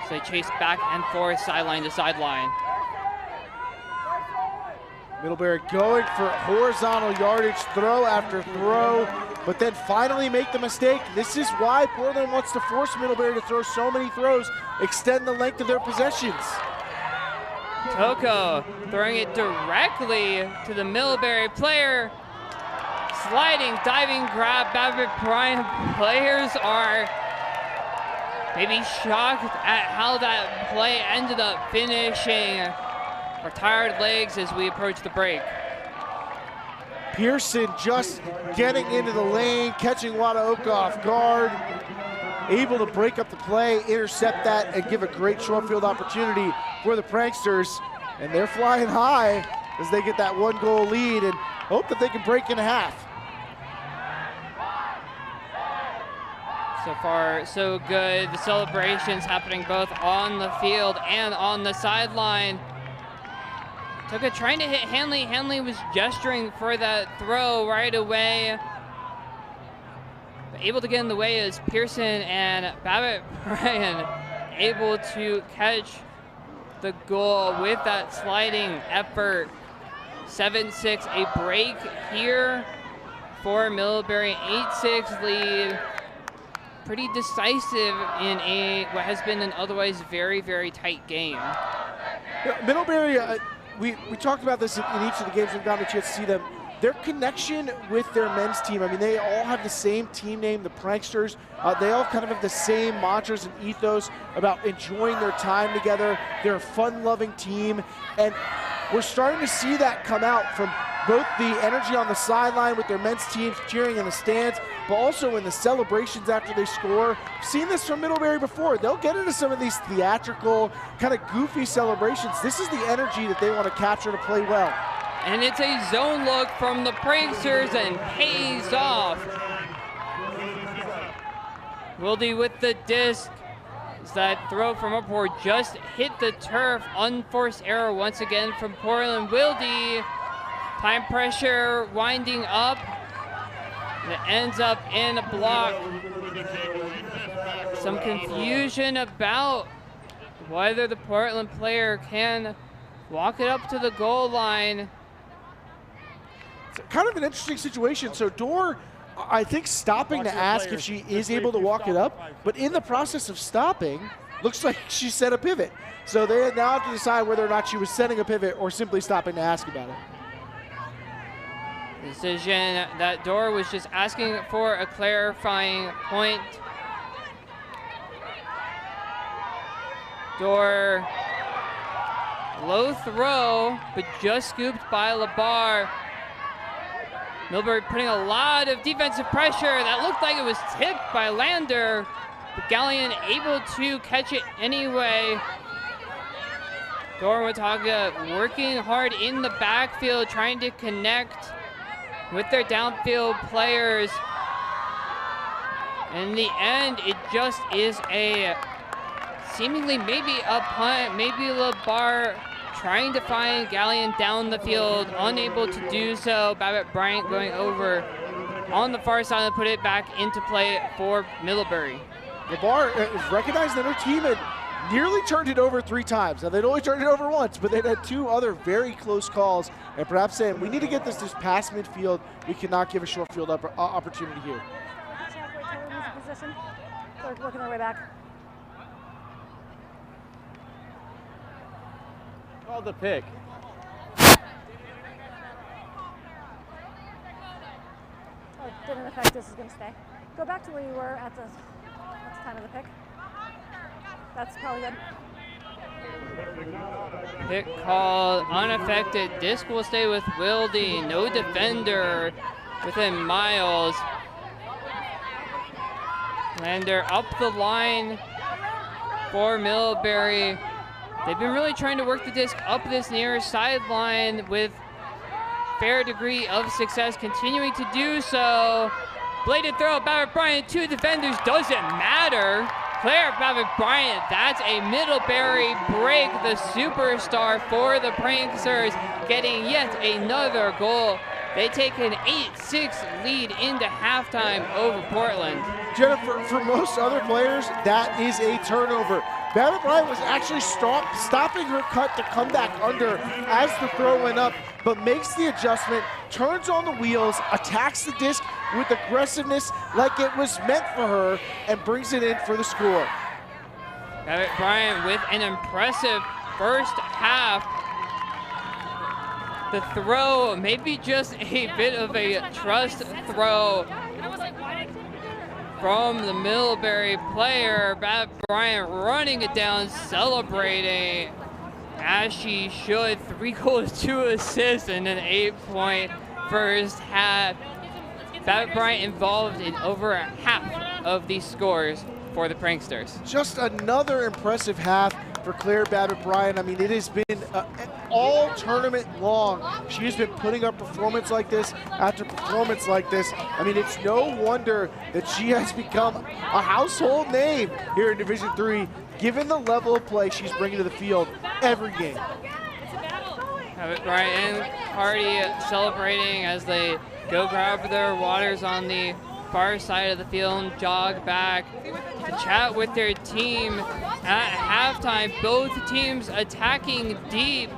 So they chase back and forth, sideline to sideline.
Middlebury going for horizontal yardage, throw after throw, but then finally make the mistake. This is why Portland wants to force Middlebury to throw so many throws, extend the length of their possessions.
Toko throwing it directly to the Middlebury player. sliding, diving grab. Babbitt Bryant players are maybe shocked at how that play ended up finishing. Our tired legs as we approach the break.
Pearson just getting into the lane, catching Wataoka off guard, able to break up the play, intercept that, and give a great short field opportunity for the Pranksters. And they're flying high as they get that 1-goal lead and hope that they can break in half.
So far, so good. The celebrations happening both on the field and on the sideline. Toka trying to hit Hanley. Hanley was gesturing for that throw right away. But able to get in the way is Pearson, and Babbitt Bryant able to catch the goal with that sliding effort. 7-6, a break here for Middlebury. 8-6 lead. Pretty decisive in what has been an otherwise very, very tight game.
Yeah, Middlebury, we talked about this in each of the games. We've gotten a chance to see them. Their connection with their men's team, I mean, they all have the same team name, the Pranksters. They all kind of have the same mantras and ethos about enjoying their time together. They're a fun-loving team, and we're starting to see that come out from both the energy on the sideline with their men's teams cheering in the stands, but also in the celebrations after they score. I've seen this from Middlebury before. They'll get into some of these theatrical, kind of goofy celebrations. This is the energy that they want to capture to play well.
And it's a zone look from the Pranksters and pays off. Wilde with the disc. As that throw from upward just hit the turf. Unforced error once again from Portland. Wilde. Time pressure winding up. And it ends up in a block. Some confusion about whether the Portland player can walk it up to the goal line.
It's kind of an interesting situation. So Dorr, I think, stopping to ask if she is able to walk it up, but in the process of stopping, looks like she set a pivot. So they now have to decide whether or not she was setting a pivot or simply stopping to ask about it.
Decision that Dorr was just asking for a clarifying point. Dorr, low throw, but just scooped by LeBar. Middlebury putting a lot of defensive pressure. That looked like it was tipped by Lander, but Gallion able to catch it anyway. Dorr Wataga working hard in the backfield, trying to connect with their downfield players. In the end, it just is a seemingly maybe a punt, maybe LeBar trying to find Gallion down the field, unable to do so. Babbitt Bryant going over on the far side and put it back into play for Middlebury.
LeBar is recognizing that her team had nearly turned it over 3 times. Now, they'd only turned it over once, but they'd had 2 other very close calls, and perhaps saying, we need to get this past midfield. We cannot give a short field opportunity here.
Position. They're working their way back.
Called the pick.
Oh, didn't affect. This is going to stay. Go back to where you were at the time of the pick. That's probably good.
Pick called, unaffected. Disc will stay with Wilde. No defender within Miles. Lander up the line for Middlebury. They've been really trying to work the disc up this near sideline with fair degree of success, continuing to do so. Bladed throw, Babbitt Bryant, 2 defenders, doesn't matter. Claire Babbitt Bryant, that's a Middlebury break, the superstar for the Pranksters, getting yet another goal. They take an 8-6 lead into halftime over Portland.
Jennifer, for most other players, that is a turnover. Babbitt Bryant was actually stopping her cut to come back under as the throw went up, but makes the adjustment, turns on the wheels, attacks the disc with aggressiveness like it was meant for her, and brings it in for the score.
Babbitt Bryant with an impressive first half. The throw, maybe just a bit of a trust throw from the Middlebury player. Bryant running it down, celebrating as she should. 3 goals, 2 assists, and an 8-point first half. Bryant involved in over half of these scores for the Pranksters.
Just another impressive half for Claire Bryant. I mean, it has been all tournament long. She has been putting up performance like this after performance like this. I mean, it's no wonder that she has become a household name here in Division III, given the level of play she's bringing to the field every game.
Bryant and Hardy celebrating as they go grab their waters on the far side of the field and jog back to chat with their team at halftime. Both teams attacking deep.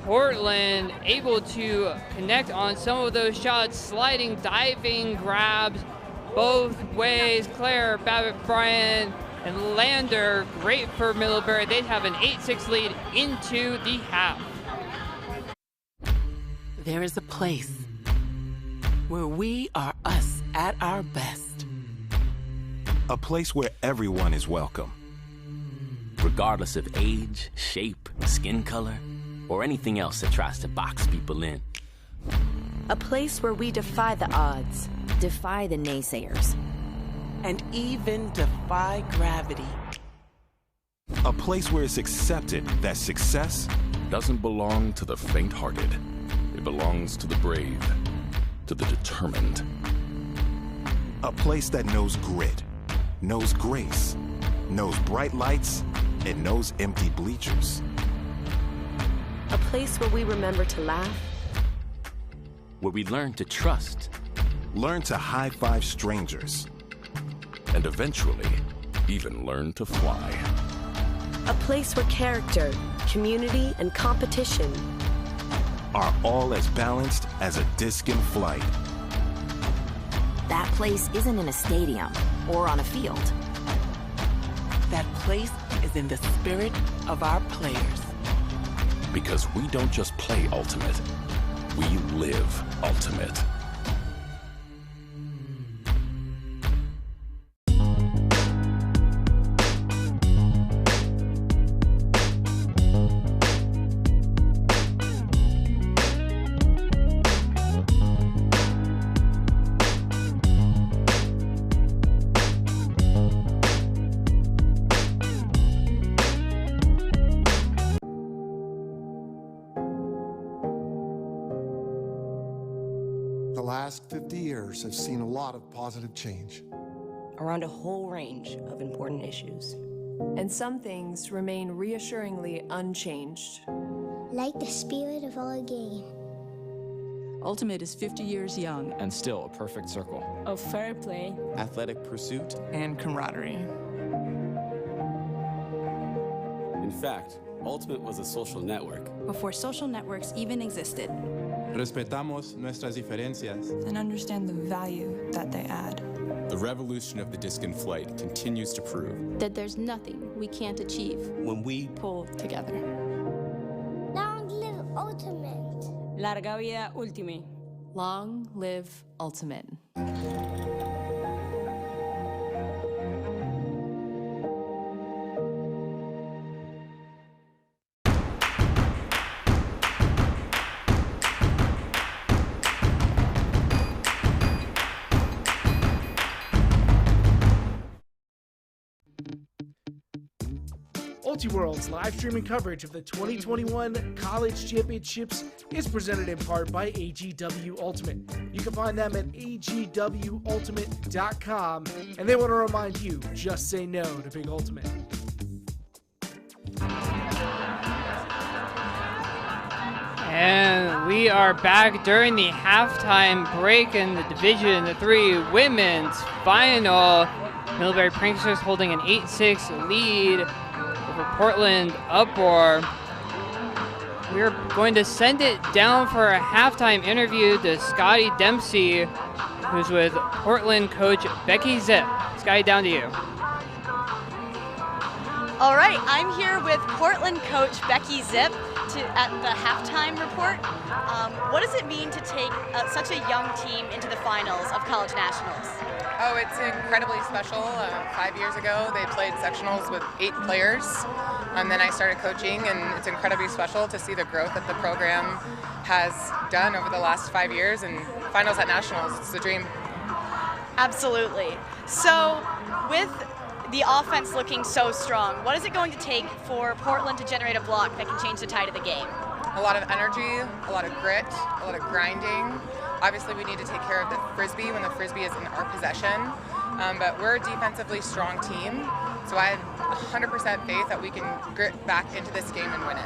Portland able to connect on some of those shots, sliding, diving grabs both ways. Claire Bryant and Lander, great for Middlebury. They'd have an 8-6 lead into the half.
There is a place where we are us at our best.
A place where everyone is welcome.
Regardless of age, shape, skin color, or anything else that tries to box people in.
A place where we defy the odds, defy the naysayers,
and even defy gravity.
A place where it's accepted that success
doesn't belong to the faint-hearted. It belongs to the brave, to the determined.
A place that knows grit, knows grace, knows bright lights, and knows empty bleachers.
A place where we remember to laugh.
Where we learn to trust.
Learn to high-five strangers.
And eventually, even learn to fly.
A place where character, community, and competition
are all as balanced as a disc in flight.
That place isn't in a stadium or on a field.
That place is in the spirit of our players.
Because we don't just play Ultimate, we live Ultimate.
The last 50 years have seen a lot of positive change
around a whole range of important issues.
And some things remain reassuringly unchanged.
Like the spirit of our game.
Ultimate is 50 years young
and still a perfect circle
of fair play,
athletic pursuit,
and camaraderie.
In fact, Ultimate was a social network
before social networks even existed.
Respetamos nuestras diferencias
and understand the value that they add.
The revolution of the disc in flight continues to prove
that there's nothing we can't achieve
when we
pull together.
Long live Ultimate.
Larga vida Ultimate.
Long live Ultimate.
Ultiworld's live streaming coverage of the 2021 College Championships is presented in part by AGW Ultimate. You can find them at agwultimate.com, and they want to remind you, just say no to Big Ultimate.
And we are back during the halftime break in the Division III Women's Final. Middlebury Pranksters holding an 8-6 lead over Portland Uproar. We're going to send it down for a halftime interview to Scotty Dempsey, who's with Portland coach Becky Zipp. Scotty, down to you.
All right, I'm here with Portland coach Becky Zip at the halftime report. What does it mean to take such a young team into the finals of college nationals?
Oh, it's incredibly special. 5 years ago, they played sectionals with 8 players. Then I started coaching, and it's incredibly special to see the growth that the program has done over the last 5 years. And finals at nationals, it's the dream.
Absolutely. So, with the offense looking so strong, what is it going to take for Portland to generate a block that can change the tide of the game?
A lot of energy, a lot of grit, a lot of grinding. Obviously, we need to take care of the frisbee when the frisbee is in our possession. But we're a defensively strong team, so I have 100% faith that we can grit back into this game and win it.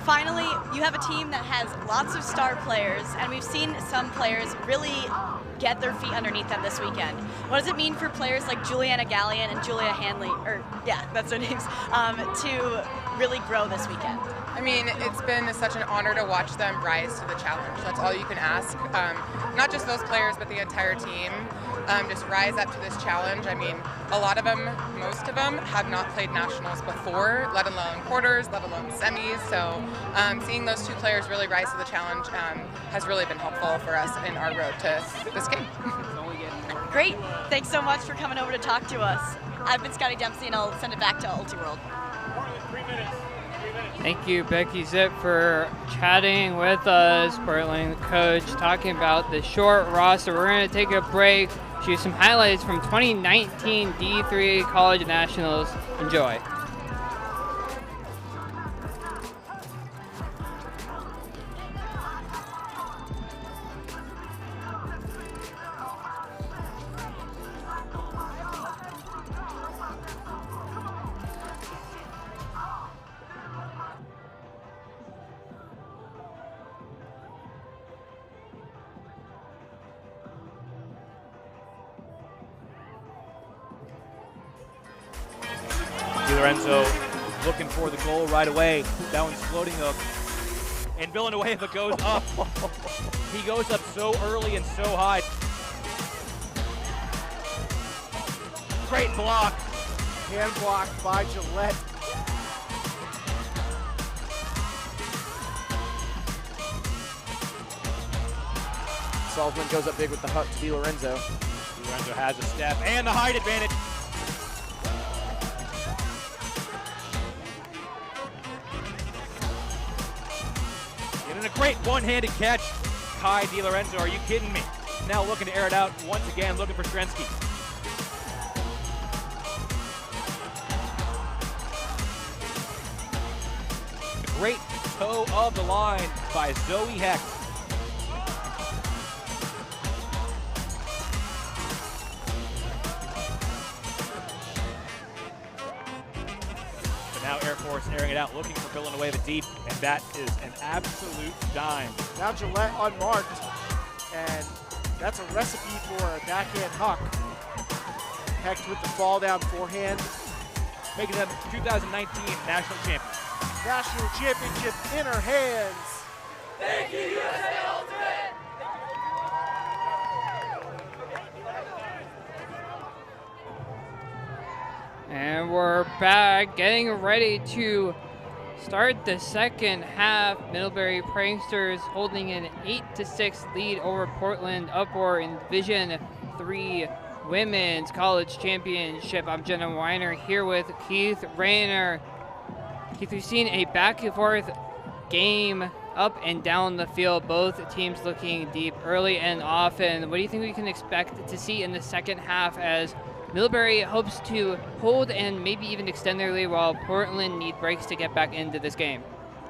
Finally, you have a team that has lots of star players, and we've seen some players really get their feet underneath them this weekend. What does it mean for players like Juliana Gallion and Julia Hanley, or yeah, that's their names, to really grow this weekend?
I mean, it's been such an honor to watch them rise to the challenge. That's all you can ask. Not just those players, but the entire team. Just rise up to this challenge. I mean, a lot of them, most of them, have not played nationals before, let alone quarters, let alone semis. So seeing those 2 players really rise to the challenge has really been helpful for us in our road to this game.
Great. Thanks so much for coming over to talk to us. I've been Scotty Dempsey, and I'll send it back to UltiWorld.
Thank you, Becky Zip, for chatting with us, Portland coach, talking about the short roster. We're going to take a break, shoot some highlights from 2019 D3 College Nationals. Enjoy.
Lorenzo looking for the goal right away. That one's floating up. And Villanueva goes up. He goes up so early and so high. Great block.
Hand blocked by Gillette. Sullivan goes up big with the hut to Lorenzo.
Lorenzo has a step and the height advantage. A great one-handed catch. Kai DiLorenzo, are you kidding me? Now looking to air it out once again, looking for Strensky. A great toe of the line by Zoe Heck. Now Air Force airing it out, looking for Villanueva deep, and that is an absolute dime.
Now Gillette unmarked, and that's a recipe for a backhand huck. Hecht with the fall down forehand.
Making them 2019 national champions.
National championship in her hands.
Thank you, USA Ultimate!
And we're back, getting ready to start the second half. Middlebury Pranksters holding an 8-6 lead over Portland Upward in Division 3 Women's College Championship. I'm Jenna Weiner here with Keith Rayner. Keith, we've seen a back and forth game up and down the field, both teams looking deep early and often. What do you think we can expect to see in the second half as Middlebury hopes to hold and maybe even extend their lead while Portland need breaks to get back into this game?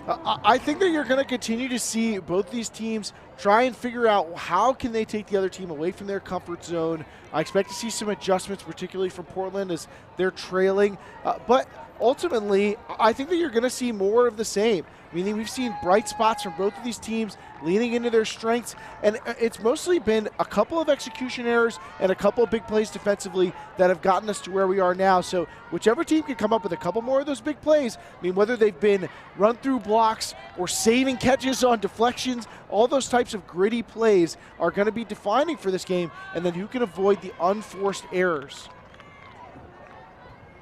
I think that you're going to continue to see both these teams try and figure out how can they take the other team away from their comfort zone. I expect to see some adjustments, particularly from Portland as they're trailing. But ultimately, I think that you're going to see more of the same. Meaning we've seen bright spots from both of these teams leaning into their strengths, and it's mostly been a couple of execution errors and a couple of big plays defensively that have gotten us to where we are now. So whichever team can come up with a couple more of those big plays, I mean, whether they've been run-through blocks or saving catches on deflections, all those types of gritty plays are going to be defining for this game, and then who can avoid the unforced errors.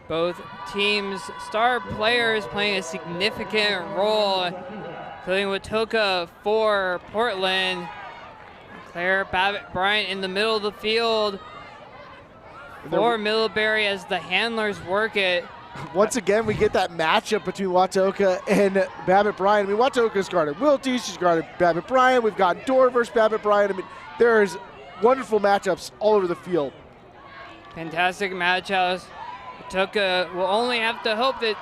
Both teams' star players playing a significant role, including Watoka for Portland. Claire Bryant in the middle of the field for Middlebury as the handlers work it.
Once again, we get that matchup between Watoka and Babbitt Bryant. I mean, Watoka's guarded Wilty, she's guarded Babbitt Bryant. We've got Dor versus Babbitt Bryant. I mean, there's wonderful matchups all over the field.
Fantastic matchups. Watoka will only have to hope that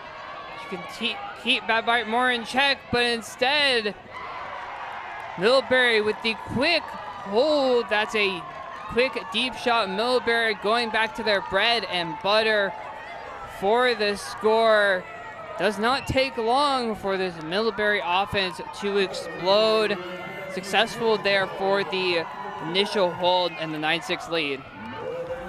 she can keep Babbitt Bryant more in check, but instead, Middlebury with the quick hold. That's a quick deep shot. Middlebury going back to their bread and butter for the score. Does not take long for this Middlebury offense to explode. Successful there for the initial hold and the 9-6 lead.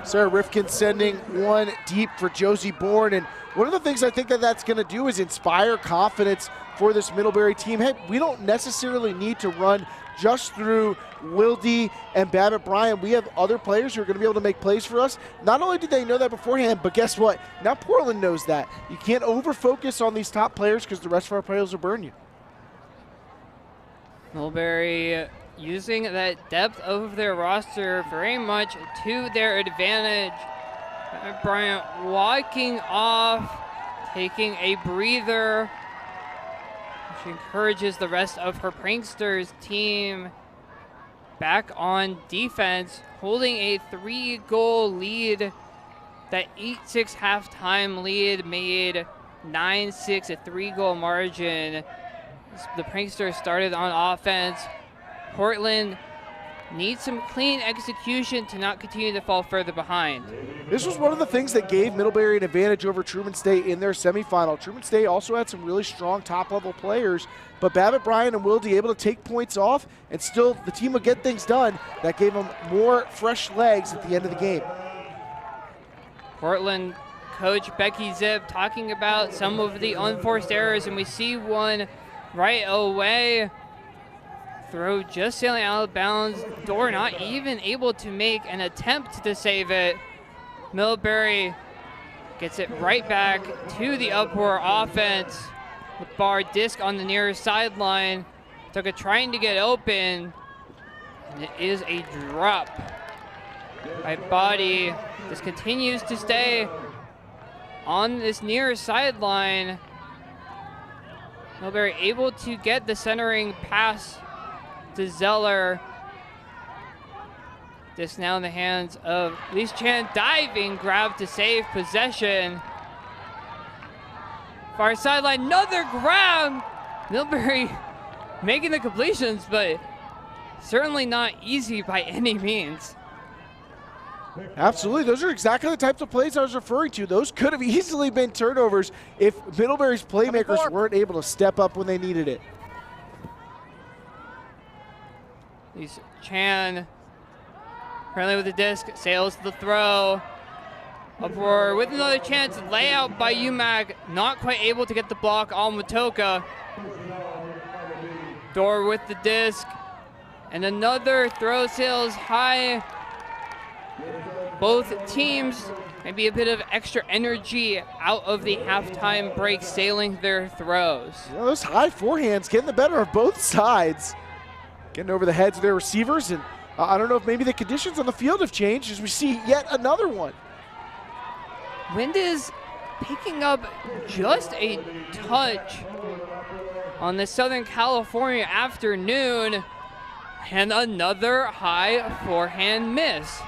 Sarah Rifkin sending one deep for Josie Bourne. And one of the things I think that's going to do is inspire confidence for this Middlebury team. Hey, we don't necessarily need to run just through Wildy and Babbitt Bryant. We have other players who are going to be able to make plays for us. Not only did they know that beforehand, but guess what? Now Portland knows that. You can't over-focus on these top players because the rest of our players will burn you.
Middlebury using that depth of their roster very much to their advantage. Babbitt Bryant walking off, taking a breather. She encourages the rest of her Pranksters team back on defense, holding a 3-goal lead. That 8-6 halftime lead made 9-6 a 3-goal margin. The Pranksters started on offense. Portland needs some clean execution to not continue to fall further behind.
This was one of the things that gave Middlebury an advantage over Truman State in their semifinal. Truman State also had some really strong top-level players, but Babbitt Bryant and Wildy able to take points off, and still the team would get things done. That gave them more fresh legs at the end of the game.
Portland coach Becky Zip talking about some of the unforced errors, and we see one right away. Throw just sailing out of bounds. Dor not even able to make an attempt to save it. Middlebury gets it right back to the uproar offense. The bar disc on the near sideline. Took a trying to get open. And it is a drop by Body. This continues to stay on this near sideline. Middlebury able to get the centering pass to Zeller. This now in the hands of Lise Chan, diving grab to save possession. Far sideline, another grab. Middlebury making the completions, but certainly not easy by any means.
Absolutely, those are exactly the types of plays I was referring to. Those could have easily been turnovers if Middlebury's playmakers weren't able to step up when they needed it.
Lise Chan currently with the disc, sails to the throw. Uproar with another chance, layout by UMAC, not quite able to get the block on Watoka. Dor with the disc, and another throw sails high. Both teams, maybe a bit of extra energy out of the halftime break, sailing their throws.
You know, those high forehands getting the better of both sides. Getting over the heads of their receivers, and I don't know if maybe the conditions on the field have changed as we see yet another one.
Wind is picking up just a touch on the Southern California afternoon, and another high forehand miss.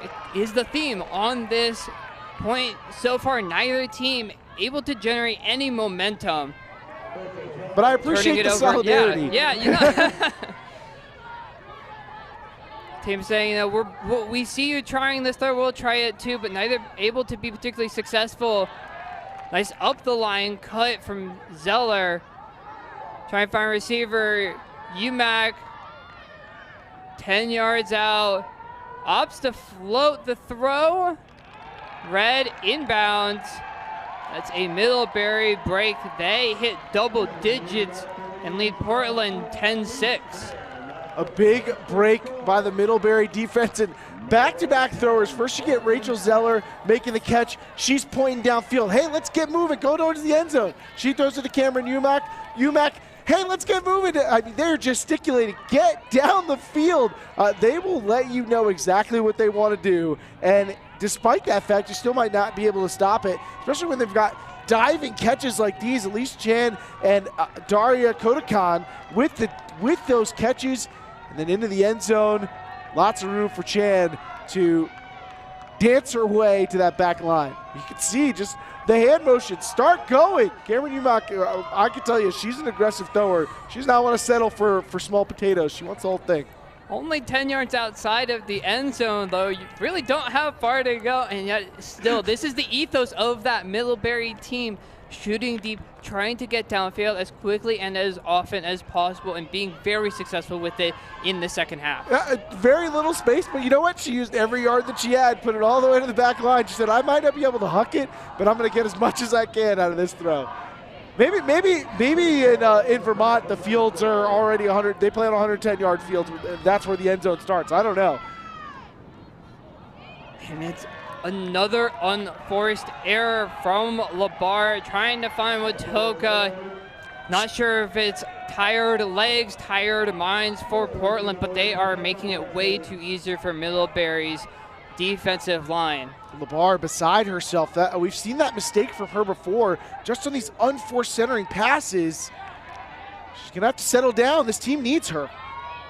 It is the theme on this point so far. Neither team able to generate any momentum.
But I appreciate the solidarity.
Yeah, you know. Team saying, you know, we see you trying this throw, we'll try it too, but neither able to be particularly successful. Nice up the line cut from Zeller. Trying to find receiver, UMAC, 10 yards out. Opts to float the throw. Red inbounds. That's a Middlebury break. They hit double digits and lead Portland 10-6.
A big break by the Middlebury defense, and back-to-back throwers. First you get Rachel Zeller making the catch. She's pointing downfield. Hey, let's get moving. Go towards the end zone. She throws to the Cameron Umack. Umack, hey, let's get moving. I mean, they're gesticulating. Get down the field. They will let you know exactly what they want to do. And despite that fact, you still might not be able to stop it, especially when they've got diving catches like these. Elise Chan and Daria Kodakan with those catches, and then into the end zone. Lots of room for Chan to dance her way to that back line. You can see just the hand motion start going. Cameron Umack, I can tell you, she's an aggressive thrower. She does not want to settle for small potatoes. She wants the whole thing.
Only 10 yards outside of the end zone, though. You really don't have far to go, and yet still, this is the ethos of that Middlebury team. Shooting deep, trying to get downfield as quickly and as often as possible, and being very successful with it in the second half.
Very little space, but you know what? She used every yard that she had, put it all the way to the back line. She said, I might not be able to huck it, but I'm going to get as much as I can out of this throw. Maybe in Vermont, the fields are already 100. They play on 110-yard fields. That's where the end zone starts. I don't know.
And it's another unforced error from Labar, trying to find Watoka. Not sure if it's tired legs, tired minds for Portland, but they are making it way too easier for Middlebury's defensive line.
Labar beside herself. We've seen that mistake from her before, just on these unforced centering passes. She's going to have to settle down. This team needs her.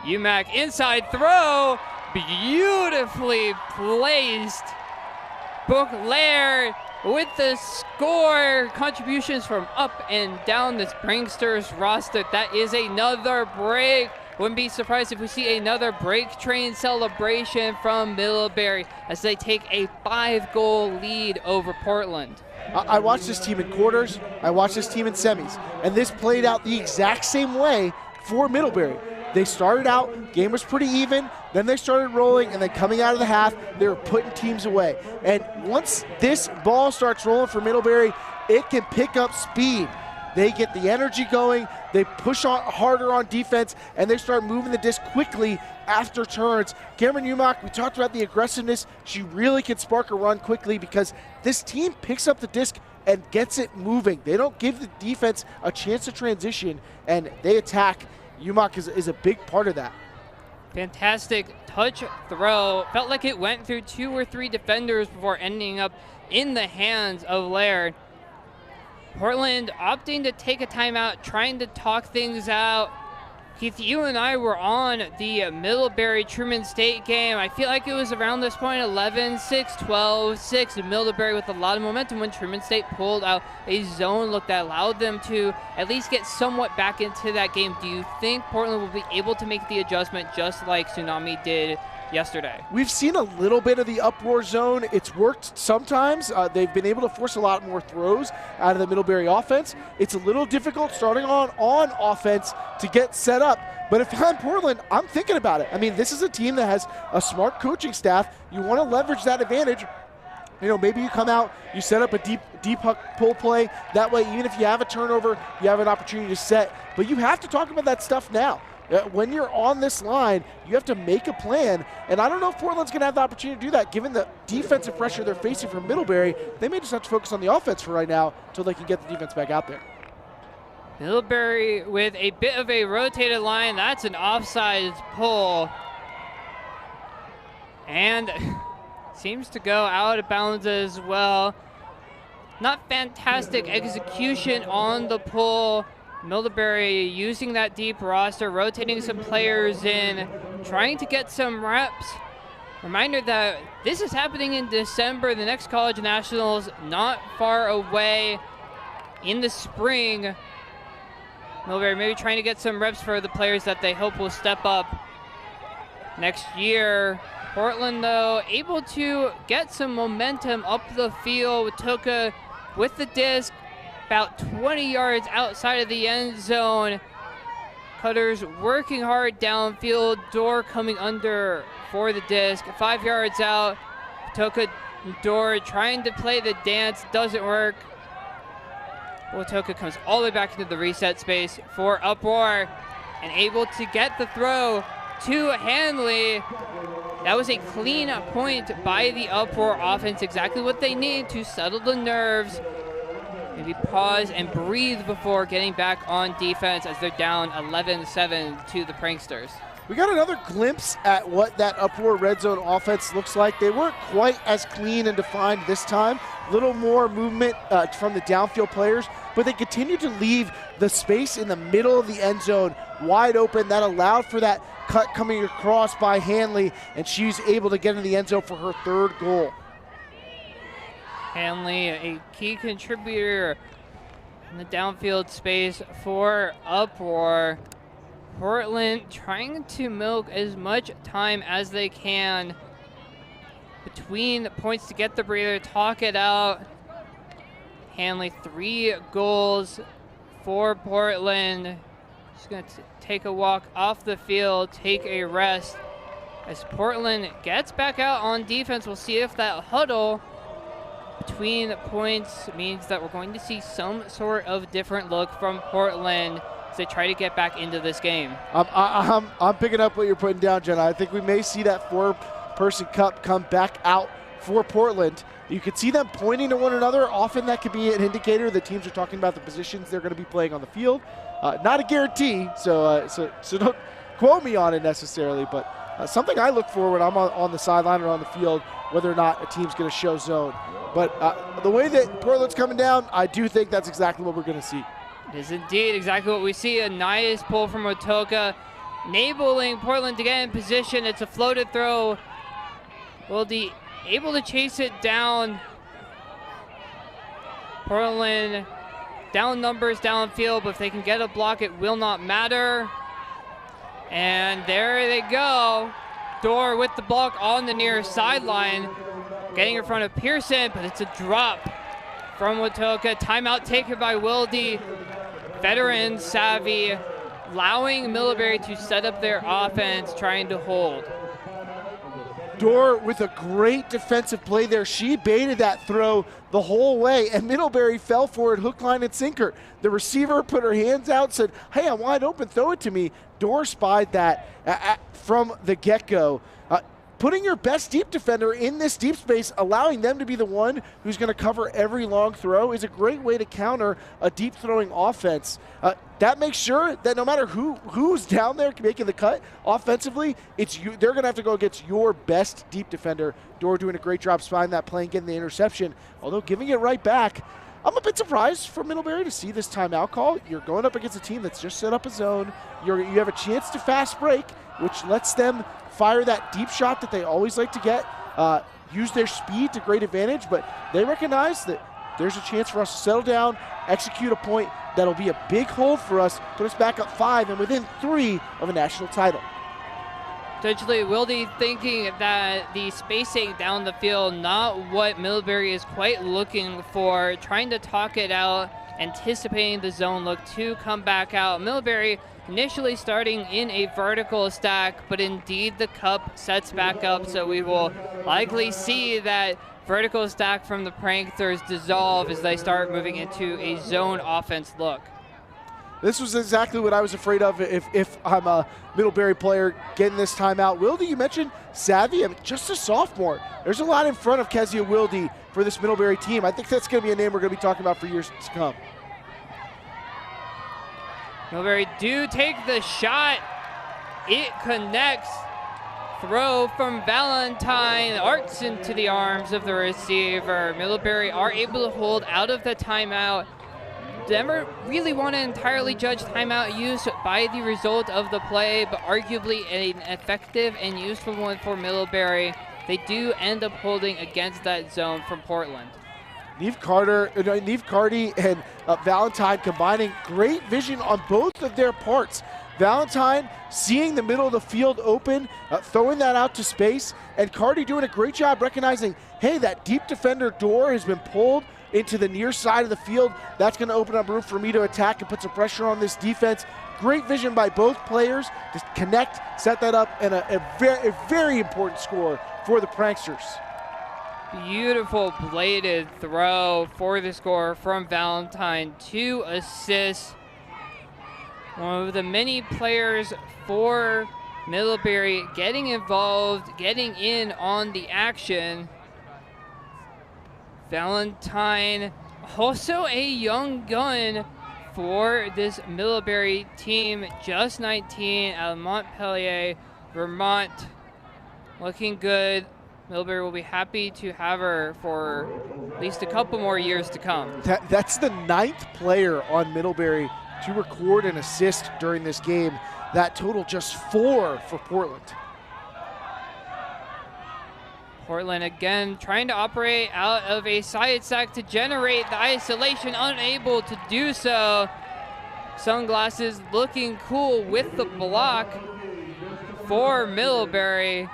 Umack inside throw, beautifully placed. Bookler with the score. Contributions from up and down this Pranksters roster. That is another break. Wouldn't be surprised if we see another break train celebration from Middlebury as they take a 5-goal lead over Portland.
I watched this team in quarters. I watched this team in semis. And this played out the exact same way for Middlebury. They started out, game was pretty even, then they started rolling, and then coming out of the half, they were putting teams away. And once this ball starts rolling for Middlebury, it can pick up speed. They get the energy going, they push on harder on defense, and they start moving the disc quickly after turns. Cameron Umack, we talked about the aggressiveness. She really can spark a run quickly because this team picks up the disc and gets it moving. They don't give the defense a chance to transition, and they attack. Umack is a big part of that.
Fantastic touch throw. Felt like it went through 2 or 3 defenders before ending up in the hands of Laird. Portland opting to take a timeout, trying to talk things out. Keith, you and I were on the Middlebury-Truman State game. I feel like it was around this point, 11-6, 12-6. Middlebury with a lot of momentum when Truman State pulled out a zone look that allowed them to at least get somewhat back into that game. Do you think Portland will be able to make the adjustment just like Tsunami did yesterday?
We've seen a little bit of the uproar zone. It's worked sometimes. They've been able to force a lot more throws out of the Middlebury offense. It's a little difficult starting on offense to get set up. But if I'm Portland, I'm thinking about it. I mean, this is a team that has a smart coaching staff. You want to leverage that advantage. You know, maybe you come out, you set up a deep pull play. That way, even if you have a turnover, you have an opportunity to set. But you have to talk about that stuff now. When you're on this line, you have to make a plan. And I don't know if Portland's going to have the opportunity to do that. Given the defensive pressure they're facing from Middlebury, they may just have to focus on the offense for right now until they can get the defense back out there.
Middlebury with a bit of a rotated line. That's an offside pull. And seems to go out of bounds as well. Not fantastic execution on the pull. Middlebury using that deep roster, rotating some players in, trying to get some reps. Reminder that this is happening in December. The next college nationals not far away in the spring. Middlebury maybe trying to get some reps for the players that they hope will step up next year. Portland, though, able to get some momentum up the field. Toka with the disc, about 20 yards outside of the end zone. Cutters working hard downfield. Door coming under for the disc. 5 yards out. Toka Door trying to play the dance. Doesn't work. Toka comes all the way back into the reset space for Uproar and able to get the throw to Hanley. That was a clean point by the Uproar offense, exactly what they need to settle the nerves. Maybe pause and breathe before getting back on defense as they're down 11-7 to the Pranksters.
We got another glimpse at what that Uproar red zone offense looks like. They weren't quite as clean and defined this time. A little more movement from the downfield players, but they continued to leave the space in the middle of the end zone wide open. That allowed for that cut coming across by Hanley, and she's able to get in the end zone for her third goal.
Hanley, a key contributor in the downfield space for Uproar. Portland trying to milk as much time as they can between points to get the breather, talk it out. Hanley, 3 goals for Portland. She's going to take a walk off the field, take a rest. As Portland gets back out on defense, we'll see if that huddle between points means that we're going to see some sort of different look from Portland as they try to get back into this game.
I'm picking up what you're putting down, Jenna. I think we may see that 4-person cup come back out for Portland. You could see them pointing to one another. Often that could be an indicator that teams are talking about the positions they're going to be playing on the field. Not a guarantee, so don't quote me on it necessarily, but something I look for when I'm on the sideline or on the field, whether or not a team's going to show zone. But the way that Portland's coming down, I do think that's exactly what we're going to see.
It is indeed exactly what we see. A nice pull from Otoka, enabling Portland to get in position. It's a floated throw. Wilde able to chase it down. Portland down numbers downfield, but if they can get a block, it will not matter. And there they go. Dorr with the block on the near sideline, getting in front of Pearson, but it's a drop from Watoka. Timeout taken by Wilde. Veteran savvy, allowing Middlebury to set up their offense, trying to hold.
Dorr with a great defensive play there. She baited that throw the whole way, and Middlebury fell for it, hook, line, and sinker. The receiver put her hands out, said, hey, I'm wide open, throw it to me. Dorr spied that from the get-go. Putting your best deep defender in this deep space, allowing them to be the one who's going to cover every long throw is a great way to counter a deep throwing offense. That makes sure that no matter who's down there making the cut offensively, it's you. They're going to have to go against your best deep defender. Dorr doing a great job spying that play and getting the interception, although giving it right back. I'm a bit surprised for Middlebury to see this timeout call. You're going up against a team that's just set up a zone. You have a chance to fast break, which lets them fire that deep shot that they always like to get, use their speed to great advantage, but they recognize that there's a chance for us to settle down, execute a point that'll be a big hold for us, put us back up 5 and within 3 of a national title.
Potentially, Wilde thinking that the spacing down the field, not what Middlebury is quite looking for, trying to talk it out, anticipating the zone look to come back out. Middlebury initially starting in a vertical stack, but indeed the cup sets back up, so we will likely see that vertical stack from the Pranksters dissolve as they start moving into a zone offense look.
This was exactly what I was afraid of if I'm a Middlebury player getting this timeout. Wilde, you mentioned savvy, just a sophomore. There's a lot in front of Kezia Wilde for this Middlebury team. I think that's going to be a name we're going to be talking about for years to come.
Middlebury do take the shot. It connects. Throw from Valentine, arcs into the arms of the receiver. Middlebury are able to hold out of the timeout. Never really want to entirely judge timeout use by the result of the play, but arguably an effective and useful one for Middlebury. They do end up holding against that zone from Portland.
Neve Carty and Valentine combining great vision on both of their parts. Valentine seeing the middle of the field open, throwing that out to space, and Carty doing a great job recognizing, hey, that deep defender Dorr has been pulled into the near side of the field. That's going to open up room for me to attack and put some pressure on this defense. Great vision by both players to connect, set that up, and a very important score for the Pranksters.
Beautiful bladed throw for the score from Valentine. 2 assists. One of the many players for Middlebury getting involved, getting in on the action. Valentine, also a young gun for this Middlebury team, just 19 out of Montpelier, Vermont. Looking good. Middlebury will be happy to have her for at least a couple more years to come.
That's the 9th player on Middlebury to record an assist during this game. That total just 4 for Portland.
Portland again trying to operate out of a side sack to generate the isolation, unable to do so. Sunglasses looking cool with the block for Middlebury.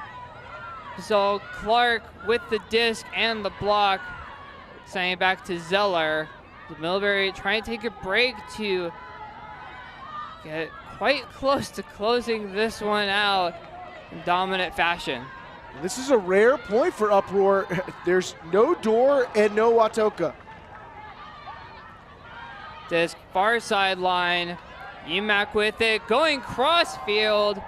So Clark with the disc and the block, sending it back to Zeller. Middlebury trying to take a break to get quite close to closing this one out in dominant fashion.
This is a rare point for Uproar. There's no door and no Watoka.
Disc far sideline. Emac with it, going cross field,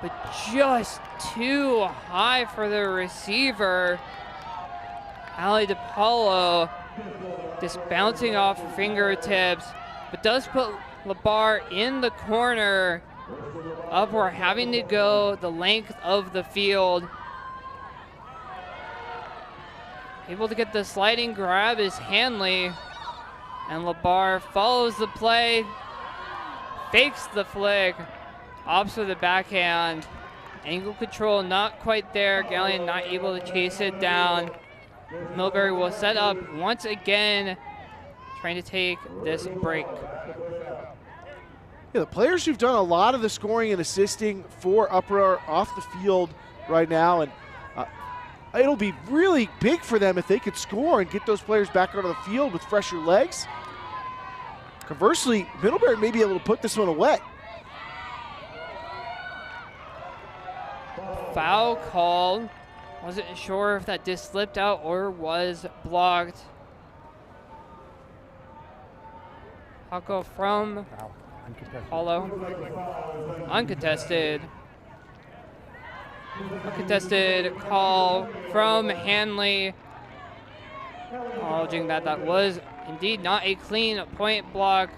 but just too high for the receiver. Ali DePaulo just bouncing off her fingertips, but does put Labar in the corner. Uproar having to go the length of the field. Able to get the sliding grab is Hanley, and Labar follows the play, fakes the flick, opts for the backhand. Angle control not quite there. Gallion not able to chase it down. Middlebury will set up once again, trying to take this break.
Yeah, the players who've done a lot of the scoring and assisting for Uproar off the field right now, and it'll be really big for them if they could score and get those players back onto the field with fresher legs. Conversely, Middlebury may be able to put this one away.
Foul called. Wasn't sure if that disc slipped out or was blocked. Hako from Paulo. Uncontested. Uncontested call from Hanley. Acknowledging that that was indeed not a clean point block.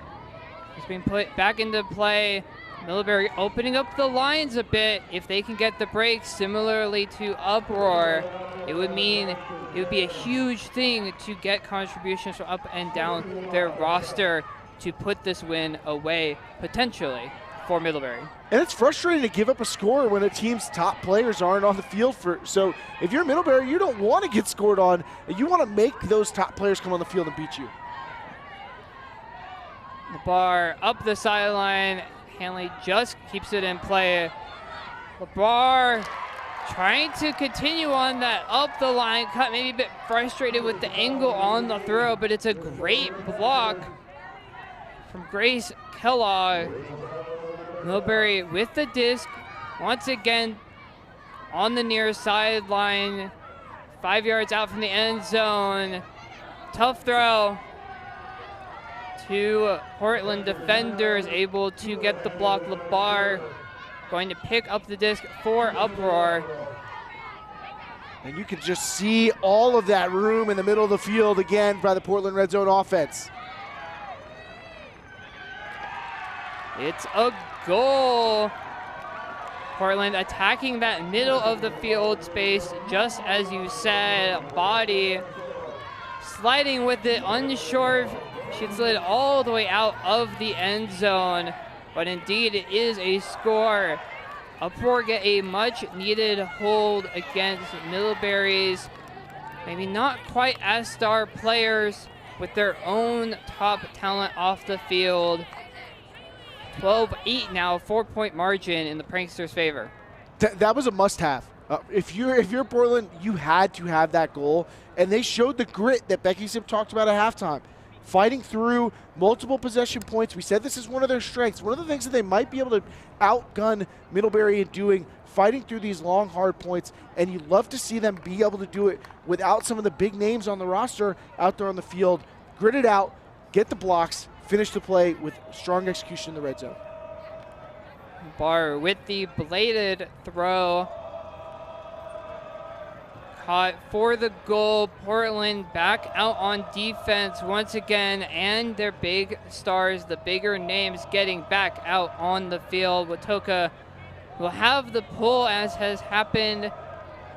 It's being put back into play. Middlebury opening up the lines a bit. If they can get the break similarly to Uproar, it would mean it would be a huge thing to get contributions from up and down their roster to put this win away, potentially, for Middlebury.
And it's frustrating to give up a score when a team's top players aren't on the field for. So if you're Middlebury, you don't want to get scored on. You want to make those top players come on the field and beat you.
Labar up the sideline. Hanley just keeps it in play. Labar trying to continue on that up the line cut, maybe a bit frustrated with the angle on the throw, but it's a great block from Grace Kellogg. Middlebury with the disc, once again on the near sideline, 5 yards out from the end zone. Tough throw. Two Portland defenders able to get the block. Labar going to pick up the disc for Uproar.
And you can just see all of that room in the middle of the field again by the Portland Red Zone offense.
It's a goal. Portland attacking that middle of the field space, just as you said. Body sliding with it, unsure. She slid all the way out of the end zone, but indeed it is a score. Uproar get a much needed hold against Middlebury's maybe not quite as star players with their own top talent off the field. 12-8 now, 4-point margin in the Pranksters' favor.
That was a must-have. If you're Portland, you had to have that goal, and they showed the grit that Becky Zip talked about at halftime. Fighting through multiple possession points. We said this is one of their strengths. One of the things that they might be able to outgun Middlebury in doing, fighting through these long, hard points, and you'd love to see them be able to do it without some of the big names on the roster out there on the field. Grit it out, get the blocks, finish the play with strong execution in the red zone.
Bar with the bladed throw. Caught for the goal. Portland back out on defense once again, and their big stars, the bigger names, getting back out on the field. Watoka will have the pull, as has happened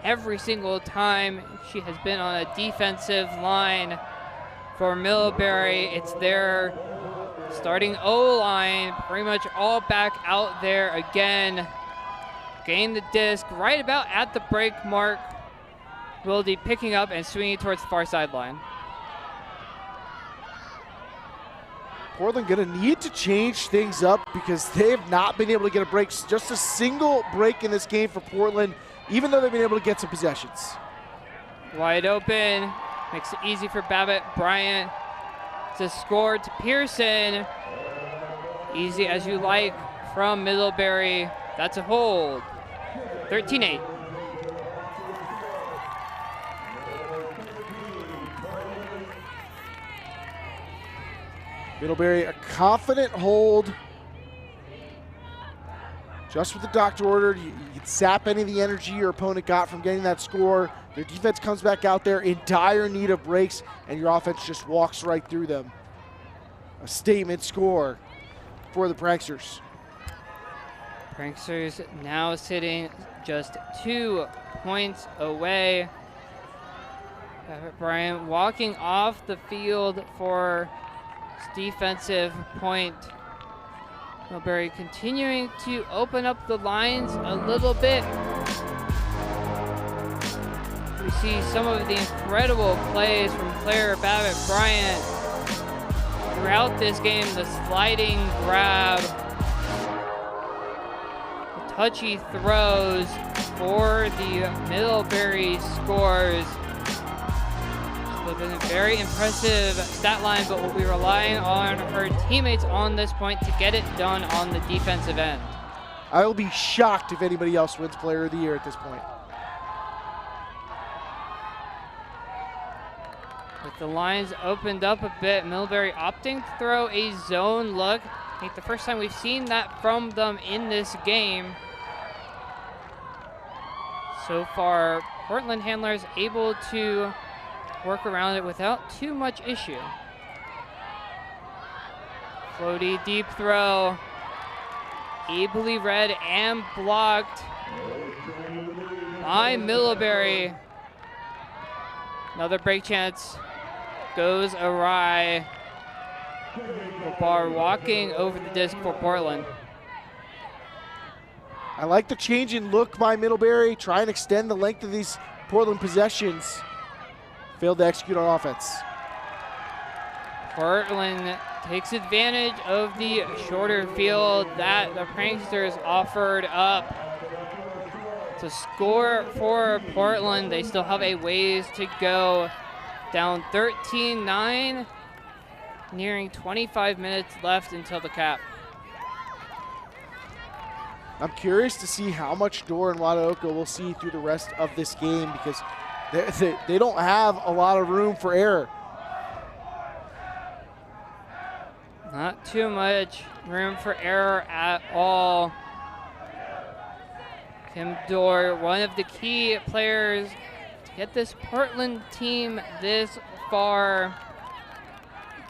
every single time she has been on a defensive line for Middlebury. It's their starting O-line, pretty much all back out there again. Gain the disc right about at the break mark. Wilde picking up and swinging towards the far sideline.
Portland going to need to change things up because they have not been able to get a break. Just a single break in this game for Portland, even though they've been able to get some possessions.
Wide open, makes it easy for Babbitt. Bryant to score to Pearson. Easy as you like from Middlebury. That's a hold. 13-8.
Middlebury, a confident hold. Just with the doctor ordered, you can sap any of the energy your opponent got from getting that score. Their defense comes back out there in dire need of breaks, and your offense just walks right through them. A statement score for the Pranksters.
Pranksters now sitting just 2 points away. Bryant walking off the field for defensive point. Middlebury continuing to open up the lines a little bit. We see some of the incredible plays from player Babbitt Bryant throughout this game. The sliding grab, the touchy throws for the Middlebury scores. It's been a very impressive stat line, but we'll be relying on her teammates on this point to get it done on the defensive end.
I will be shocked if anybody else wins Player of the Year at this point.
With the lines opened up a bit, Middlebury opting to throw a zone look. I think the first time we've seen that from them in this game. So far, Portland handlers able to work around it without too much issue. Floaty deep throw, ably read and blocked by Middlebury. Another break chance goes awry. Bar walking over the disc for Portland.
I like the change in look by Middlebury. Try and extend the length of these Portland possessions. Failed to execute on offense.
Portland takes advantage of the shorter field that the Pranksters offered up to score for Portland. They still have a ways to go. Down 13-9, nearing 25 minutes left until the cap.
I'm curious to see how much Dorr and Wadaoka will see through the rest of this game because they don't have a lot of room for error.
Not too much room for error at all. Kim Dorr, one of the key players to get this Portland team this far.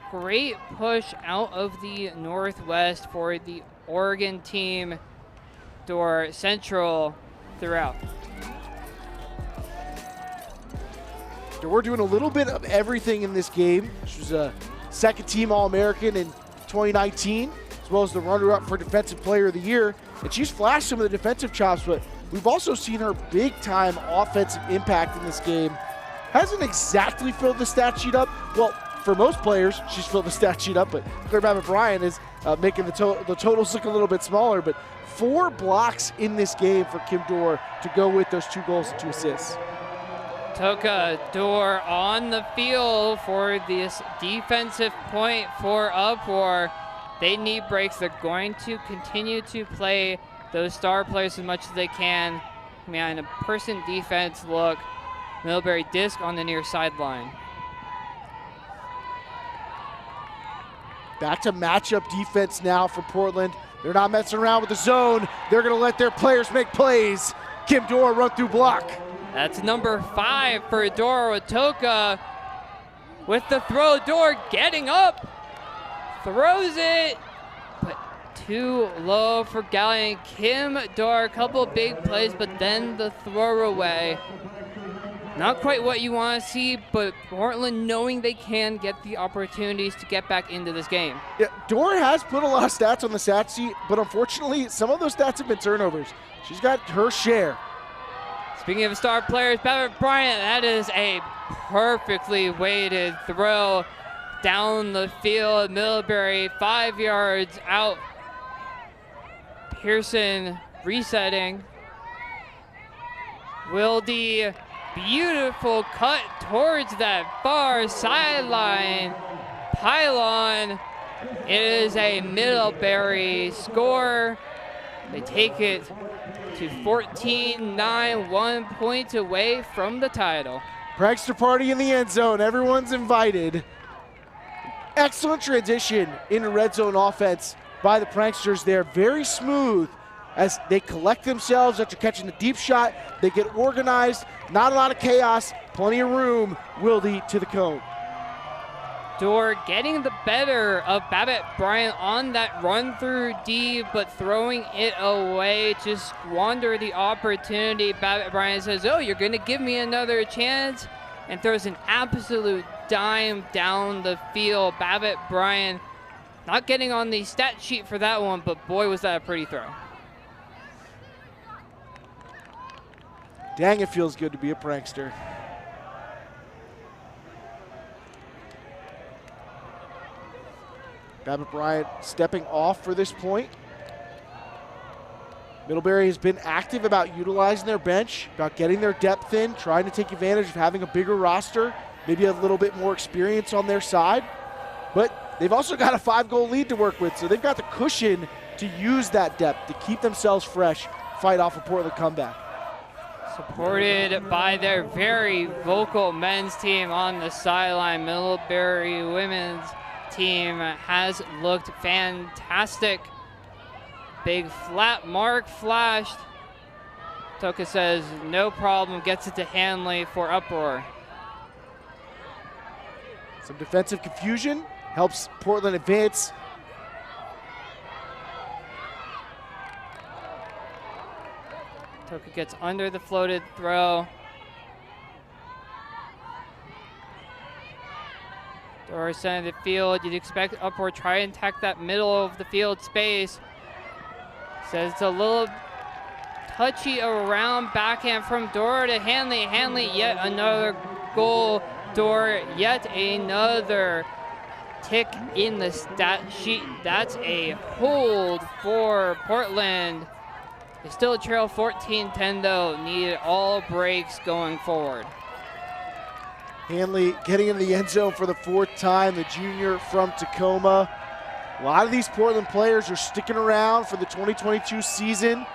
Great push out of the Northwest for the Oregon team. Dorr central throughout.
We're doing a little bit of everything in this game. She was a second-team All-American in 2019, as well as the runner-up for Defensive Player of the Year. And she's flashed some of the defensive chops, but we've also seen her big-time offensive impact in this game. Hasn't exactly filled the stat sheet up. Well, for most players, she's filled the stat sheet up, but Claire Babbitt Bryant is making the totals look a little bit smaller. But 4 blocks in this game for Kim Dorr to go with those 2 goals and 2 assists.
Toka Dorr on the field for this defensive point for Uproar. They need breaks. They're going to continue to play those star players as much as they can. Man, a person defense look. Middlebury disc on the near sideline.
Back to matchup defense now for Portland. They're not messing around with the zone. They're going to let their players make plays. Kim Dora run through block.
That's number 5 for Dora Watoka. With the throw, Dora getting up. Throws it, but too low for Gallion. Kim Dora, a couple of big plays, but then the throw away. Not quite what you want to see, but Portland knowing they can get the opportunities to get back into this game.
Yeah, Dora has put a lot of stats on the stat sheet, but unfortunately, some of those stats have been turnovers. She's got her share.
Speaking of star players, Bryant, that is a perfectly weighted throw down the field. Middlebury 5 yards out. Pearson resetting. Wilde, beautiful cut towards that far sideline pylon. It is a Middlebury score. They take it to 14-9, 1 point away from the title.
Prankster party in the end zone. Everyone's invited. Excellent transition into red zone offense by the Pranksters there. Very smooth as they collect themselves after catching the deep shot. They get organized. Not a lot of chaos. Plenty of room. Wilde to the cone.
Dor getting the better of Babbitt Bryant on that run through D, but throwing it away to squander the opportunity. Babbitt Bryant says, oh, you're going to give me another chance, and throws an absolute dime down the field. Babbitt Bryant not getting on the stat sheet for that one, but boy, was that a pretty throw.
Dang, it feels good to be a prankster. Babbitt Bryant stepping off for this point. Middlebury has been active about utilizing their bench, about getting their depth in, trying to take advantage of having a bigger roster, maybe a little bit more experience on their side. But they've also got a 5-goal lead to work with, so they've got the cushion to use that depth to keep themselves fresh, fight off a Portland comeback.
Supported by their very vocal men's team on the sideline. Middlebury women's team has looked fantastic. Big flat mark flashed. Toka says no problem, gets it to Hanley for uproar.
Some defensive confusion helps Portland advance.
Toka gets under the floated throw. Dora center of the field. You'd expect upward, try and attack that middle of the field space. Says it's a little touchy around, backhand from Dora to Hanley. Hanley, yet another goal. Dora, yet another tick in the stat sheet. That's a hold for Portland. They still trail 14-10 though. Needed all breaks going forward.
Hanley getting into the end zone for the 4th time, the junior from Tacoma. A lot of these Portland players are sticking around for the 2022 season.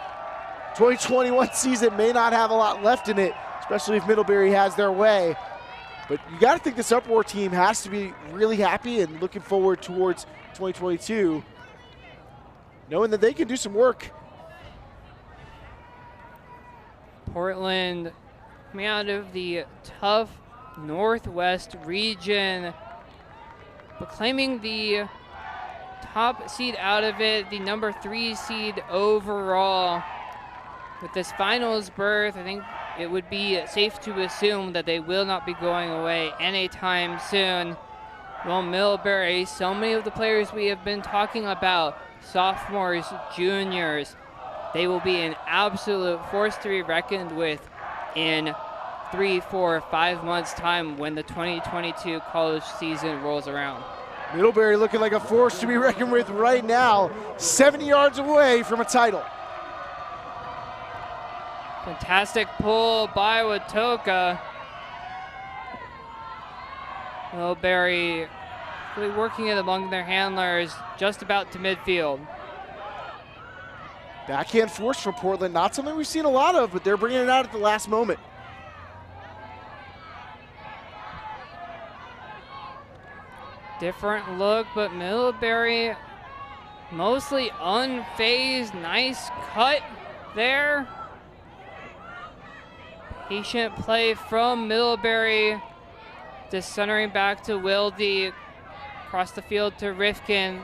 2021 season may not have a lot left in it, especially if Middlebury has their way. But you got to think this Uproar team has to be really happy and looking forward towards 2022, knowing that they can do some work.
Portland coming out of the tough Northwest region, but claiming the top seed out of it, the number 3 seed overall. With this finals berth, I think it would be safe to assume that they will not be going away anytime soon. Well, Middlebury, so many of the players we have been talking about, sophomores, juniors, they will be an absolute force to be reckoned with in 3, 4, 5 months' time when the 2022 college season rolls around.
Middlebury looking like a force to be reckoned with right now, 70 yards away from a title.
Fantastic pull by Watoka. Middlebury really working it among their handlers, just about to midfield.
Backhand force from Portland, not something we've seen a lot of, but they're bringing it out at the last moment.
different look, but Middlebury mostly unfazed. Nice cut there. Patient play from Middlebury. Just centering back to Wilde. Across the field to Rifkin.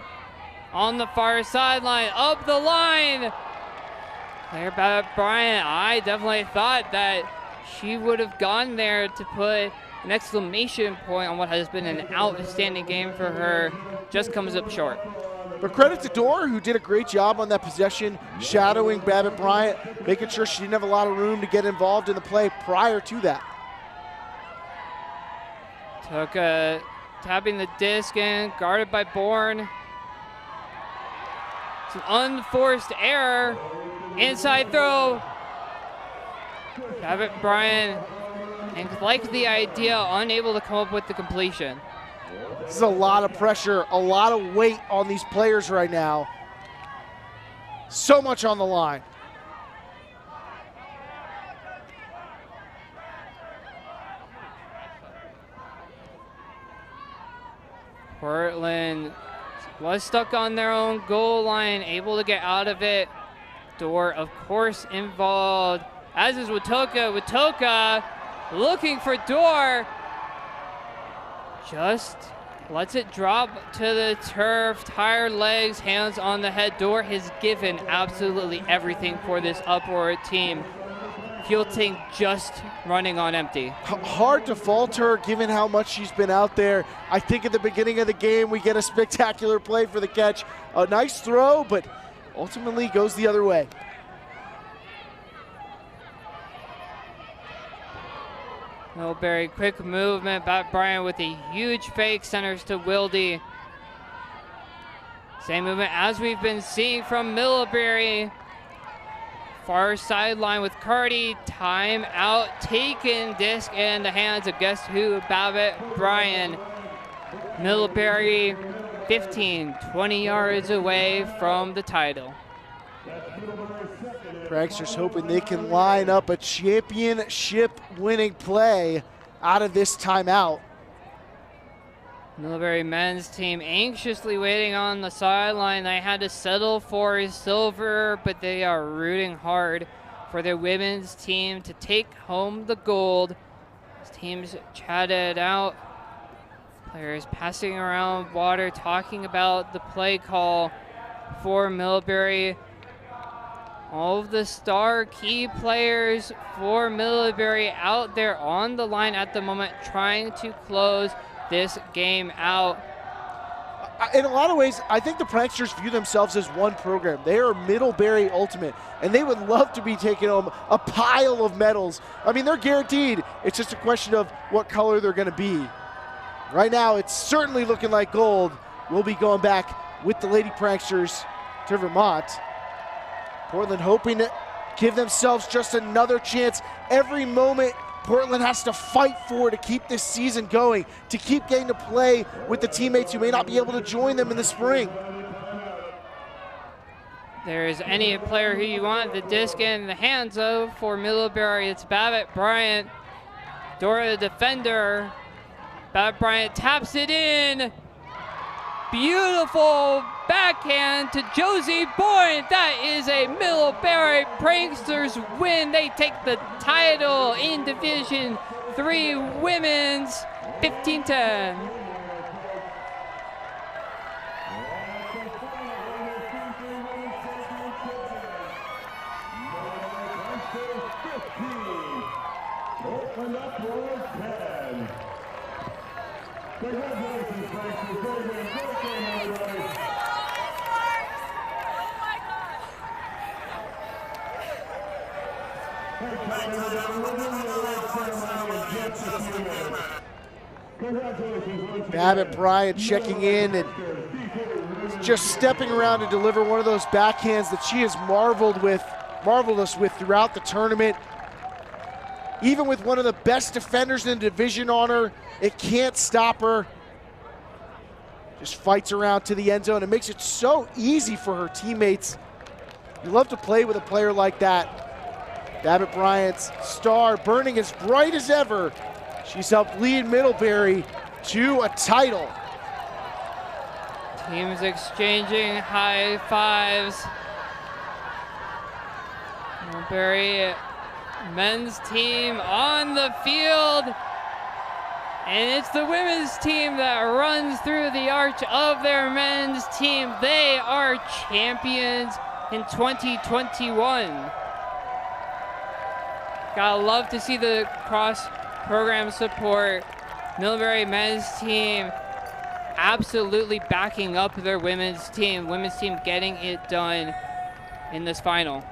On the far sideline, up the line. Player by Bryant. I definitely thought that she would have gone there to put an exclamation point on what has been an outstanding game for her. Just comes up short.
But credit to Dorr, who did a great job on that possession, shadowing Babbitt Bryant, making sure she didn't have a lot of room to get involved in the play prior to that.
Tapping the disc in, guarded by Bourne. It's an unforced error. Inside throw. Babbitt Bryant, and liked the idea, unable to come up with the completion.
This is a lot of pressure, a lot of weight on these players right now. So much on the line.
Portland was stuck on their own goal line, able to get out of it. Dorr, of course, involved, as is Watoka. Watoka looking for Dorr. Just lets it drop to the turf. Tired legs, hands on the head. Dorr has given absolutely everything for this upward team. Field team just running on empty.
Hard to fault her given how much she's been out there. I think at the beginning of the game we get a spectacular play for the catch. A nice throw, but ultimately goes the other way.
Middlebury, quick movement. Bryant with a huge fake, centers to Wilde. Same movement as we've been seeing from Middlebury. Far sideline with Cardi. Time out taken. Disc in the hands of guess who? Babbitt Bryant. Middlebury 15, 20 yards away from the title.
Pranksters hoping they can line up a championship winning play out of this timeout.
Middlebury men's team anxiously waiting on the sideline. They had to settle for silver, but they are rooting hard for their women's team to take home the gold. As teams chatted out, players passing around water, talking about the play call for Middlebury. All of the star key players for Middlebury out there on the line at the moment, trying to close this game out.
In a lot of ways, I think the Pranksters view themselves as one program. They are Middlebury Ultimate, and they would love to be taking home a pile of medals. I mean, they're guaranteed. It's just a question of what color they're going to be. Right now, it's certainly looking like gold. We'll be going back with the Lady Pranksters to Vermont. Portland hoping to give themselves just another chance. Every moment Portland has to fight for to keep this season going, to keep getting to play with the teammates who may not be able to join them in the spring.
There's any player who you want, the disc in the hands of for Middlebury. It's Babbitt Bryant. Dora the defender. Babbitt Bryant taps it in. Beautiful backhand to Josie Bourne. That is a Middlebury Pranksters win. They take the title in Division 3 Women's 15-10.
Babbitt Bryant checking in and just stepping around to deliver one of those backhands that she has marvelous with throughout the tournament. Even with one of the best defenders in the division on her, it can't stop her. Just fights around to the end zone. It makes it so easy for her teammates. You love to play with a player like that. Babbitt Bryant's star burning as bright as ever. She's helped lead Middlebury to a title.
Teams exchanging high fives. Middlebury men's team on the field. And it's the women's team that runs through the arch of their men's team. They are champions in 2021. Gotta love to see the cross-program support. Middlebury men's team absolutely backing up their women's team. Women's team getting it done in this final.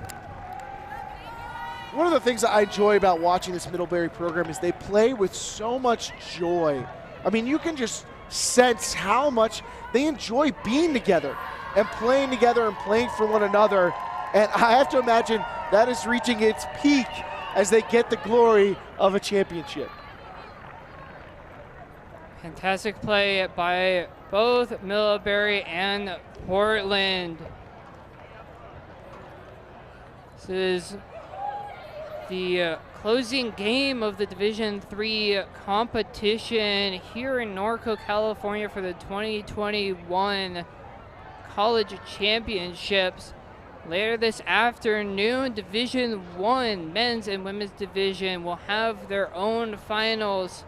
One of the things that I enjoy about watching this Middlebury program is they play with so much joy. I mean, you can just sense how much they enjoy being together and playing together and playing for one another. And I have to imagine that is reaching its peak as they get the glory of a championship.
Fantastic play by both Middlebury and Portland. This is the closing game of the Division III competition here in Norco, California for the 2021 College Championships. Later this afternoon, Division I men's and women's division will have their own finals.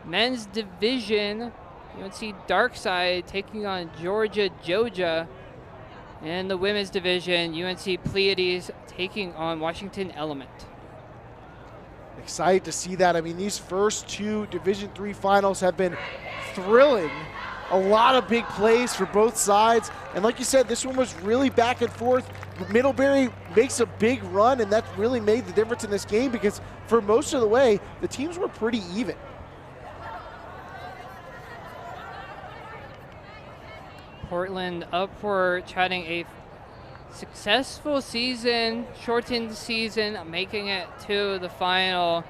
Men's division, UNC Darkside taking on Georgia. And the women's division, UNC Pleiades taking on Washington Element.
Excited to see that. I mean, these first two Division III finals have been thrilling. A lot of big plays for both sides. And like you said, this one was really back and forth. Middlebury makes a big run, and that really made the difference in this game because for most of the way, the teams were pretty even.
Portland up for chatting a successful season, shortened season, making it to the final.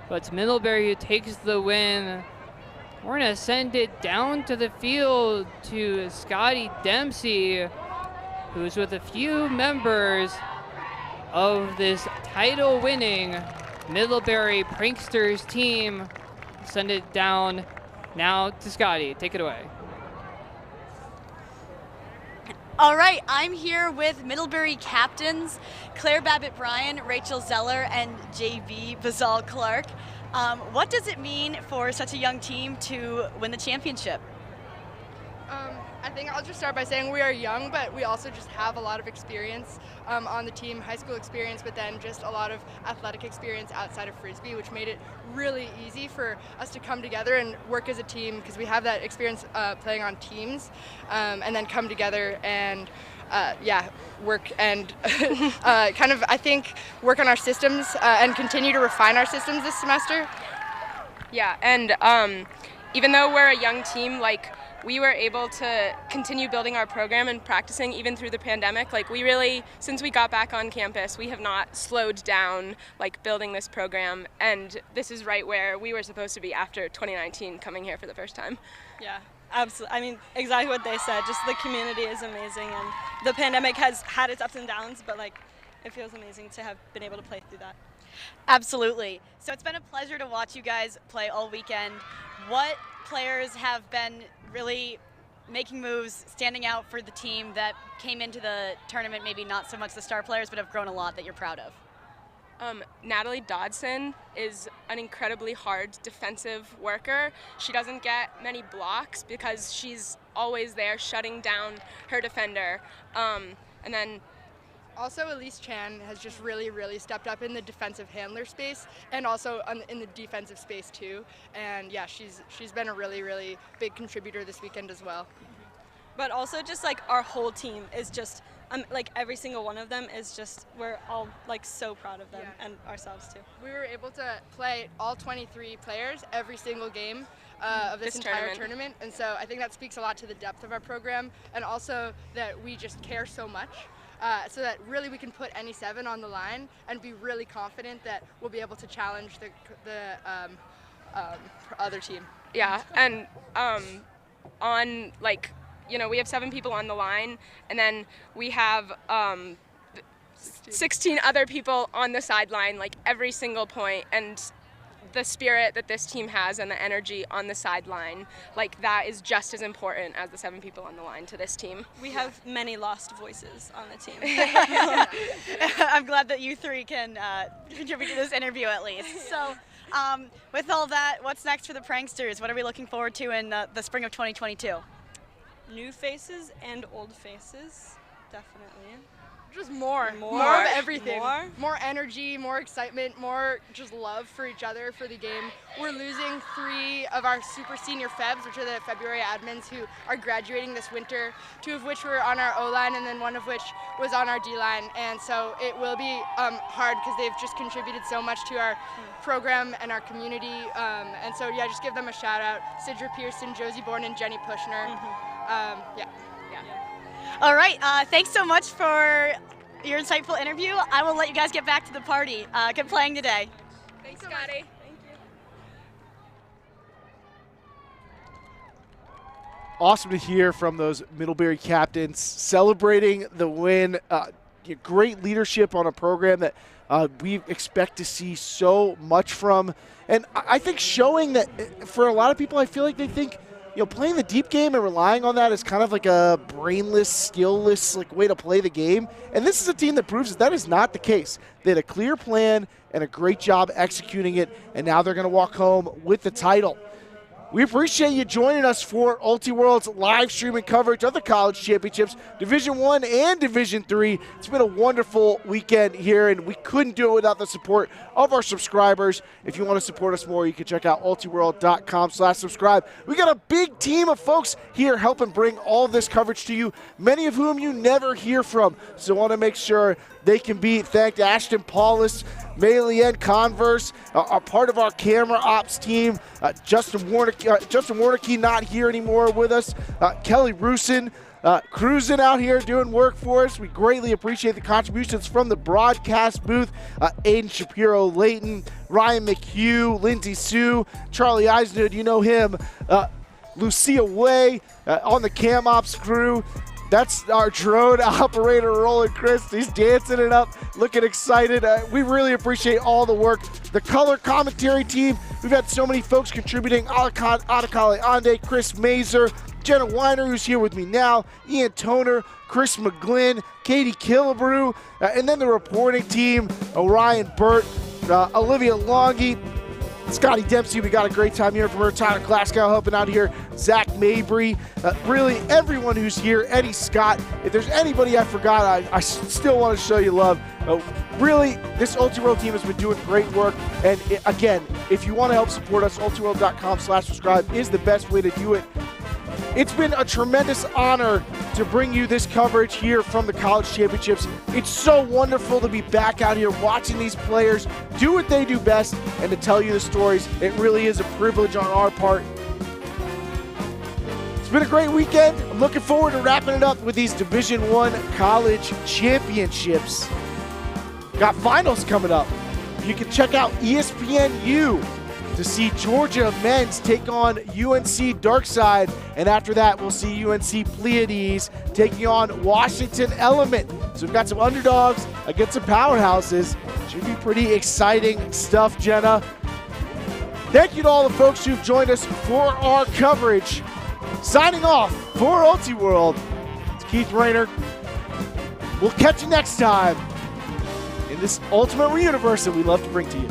But it's Middlebury who takes the win. We're going to send it down to the field to Scotty Dempsey, who's with a few members of this title-winning Middlebury Pranksters team. Send it down now to Scotty. Take it away.
All right, I'm here with Middlebury captains, Claire Babbitt-Bryan, Rachel Zeller, and JB Bazal-Clark. What does it mean for such a young team to win the championship?
I think I'll just start by saying we are young, but we also just have a lot of experience on the team, high school experience, but then just a lot of athletic experience outside of Frisbee, which made it really easy for us to come together and work as a team because we have that experience playing on teams and then come together and work and kind of, I think, work on our systems and continue to refine our systems this semester.
Yeah, and even though we're a young team, we were able to continue building our program and practicing even through the pandemic. We really, since we got back on campus, we have not slowed down building this program, and this is right where we were supposed to be after 2019 coming here for the first time.
Yeah, absolutely. I mean, exactly what they said. Just the community is amazing, and the pandemic has had its ups and downs, but it feels amazing to have been able to play through that.
Absolutely. So it's been a pleasure to watch you guys play all weekend. What players have been really making moves, standing out for the team that came into the tournament, maybe not so much the star players, but have grown a lot that you're proud of?
Natalie Dodson is an incredibly hard defensive worker. She doesn't get many blocks because she's always there shutting down her defender. And then
also, Elise Chan has just really, really stepped up in the defensive handler space and also in the defensive space too. And yeah, she's been a really, really big contributor this weekend as well.
But also just our whole team is just, every single one of them is just, we're all so proud of them and ourselves too.
We were able to play all 23 players every single game of this entire tournament. And so I think that speaks a lot to the depth of our program and also that we just care so much. So that really we can put any 7 on the line and be really confident that we'll be able to challenge the other team.
Yeah, and we have 7 people on the line, and then we have 16 other people on the sideline, every single point, and the spirit that this team has and the energy on the sideline, like that is just as important as the 7 people on the line to this team.
We have many lost voices on the team.
I'm glad that you 3 can contribute to this interview at least. So with all that, what's next for the Pranksters? What are we looking forward to in the spring of 2022?
New faces and old faces, definitely.
Just more of everything. More energy, more excitement, more just love for each other, for the game. We're losing 3 of our super senior Febs, which are the February admins who are graduating this winter, 2 of which were on our O-line and then 1 of which was on our D-line. And so it will be hard because they've just contributed so much to our program and our community. And so, yeah, just give them a shout out. Sidra Pearson, Josie Bourne, and Jenny Pushner. Yeah.
All right, thanks so much for your insightful interview. I will let you guys get back to the party. Good playing today.
Thanks, Scotty. Thank you.
Awesome to hear from those Middlebury captains celebrating the win. Great leadership on a program that we expect to see so much from. And I think showing that for a lot of people, I feel like they think, playing the deep game and relying on that is kind of like a brainless, skillless way to play the game. And this is a team that proves that is not the case. They had a clear plan and a great job executing it, and now they're going to walk home with the title. We appreciate you joining us for UltiWorld's live streaming coverage of the college championships, Division I and Division III. It's been a wonderful weekend here, and we couldn't do it without the support of our subscribers. If you want to support us more, you can check out ultiworld.com/subscribe. We got a big team of folks here helping bring all of this coverage to you, many of whom you never hear from. So I want to make sure they can be thanked. Ashton Paulus, Maylienne Converse are part of our camera ops team. Justin Warnicke not here anymore with us. Kelly Rusin cruising out here doing work for us. We greatly appreciate the contributions from the broadcast booth. Aiden Shapiro-Layton, Ryan McHugh, Lindsay Sue, Charlie Eisnud, you know him. Lucia Way on the cam ops crew. That's our drone operator, Roland Chris. He's dancing it up, looking excited. We really appreciate all the work. The color commentary team, we've had so many folks contributing. Adekale Ande, Chris Mazer, Jenna Weiner, who's here with me now, Ian Toner, Chris McGlynn, Katie Killebrew, and then the reporting team, Orion Burt, Olivia Longy, Scotty Dempsey. We got a great time here from her. Tyler Glasgow helping out here. Zach Mabry. Really, everyone who's here. Eddie Scott. If there's anybody I forgot, I still want to show you love. Really, this UltiWorld team has been doing great work. And again, if you want to help support us, ultiworld.com/subscribe is the best way to do it. It's been a tremendous honor to bring you this coverage here from the college championships. It's so wonderful to be back out here watching these players do what they do best and to tell you the stories. It really is a privilege on our part. It's been a great weekend. I'm looking forward to wrapping it up with these Division I college championships. Got finals coming up. You can check out ESPNU to see Georgia men's take on UNC Darkside, and after that we'll see UNC Pleiades taking on Washington Element. So we've got some underdogs against some powerhouses. Should be pretty exciting stuff, Jenna. Thank you to all the folks who've joined us for our coverage. Signing off for UltiWorld, it's Keith Rayner. We'll catch you next time in this ultimate universe that we love to bring to you.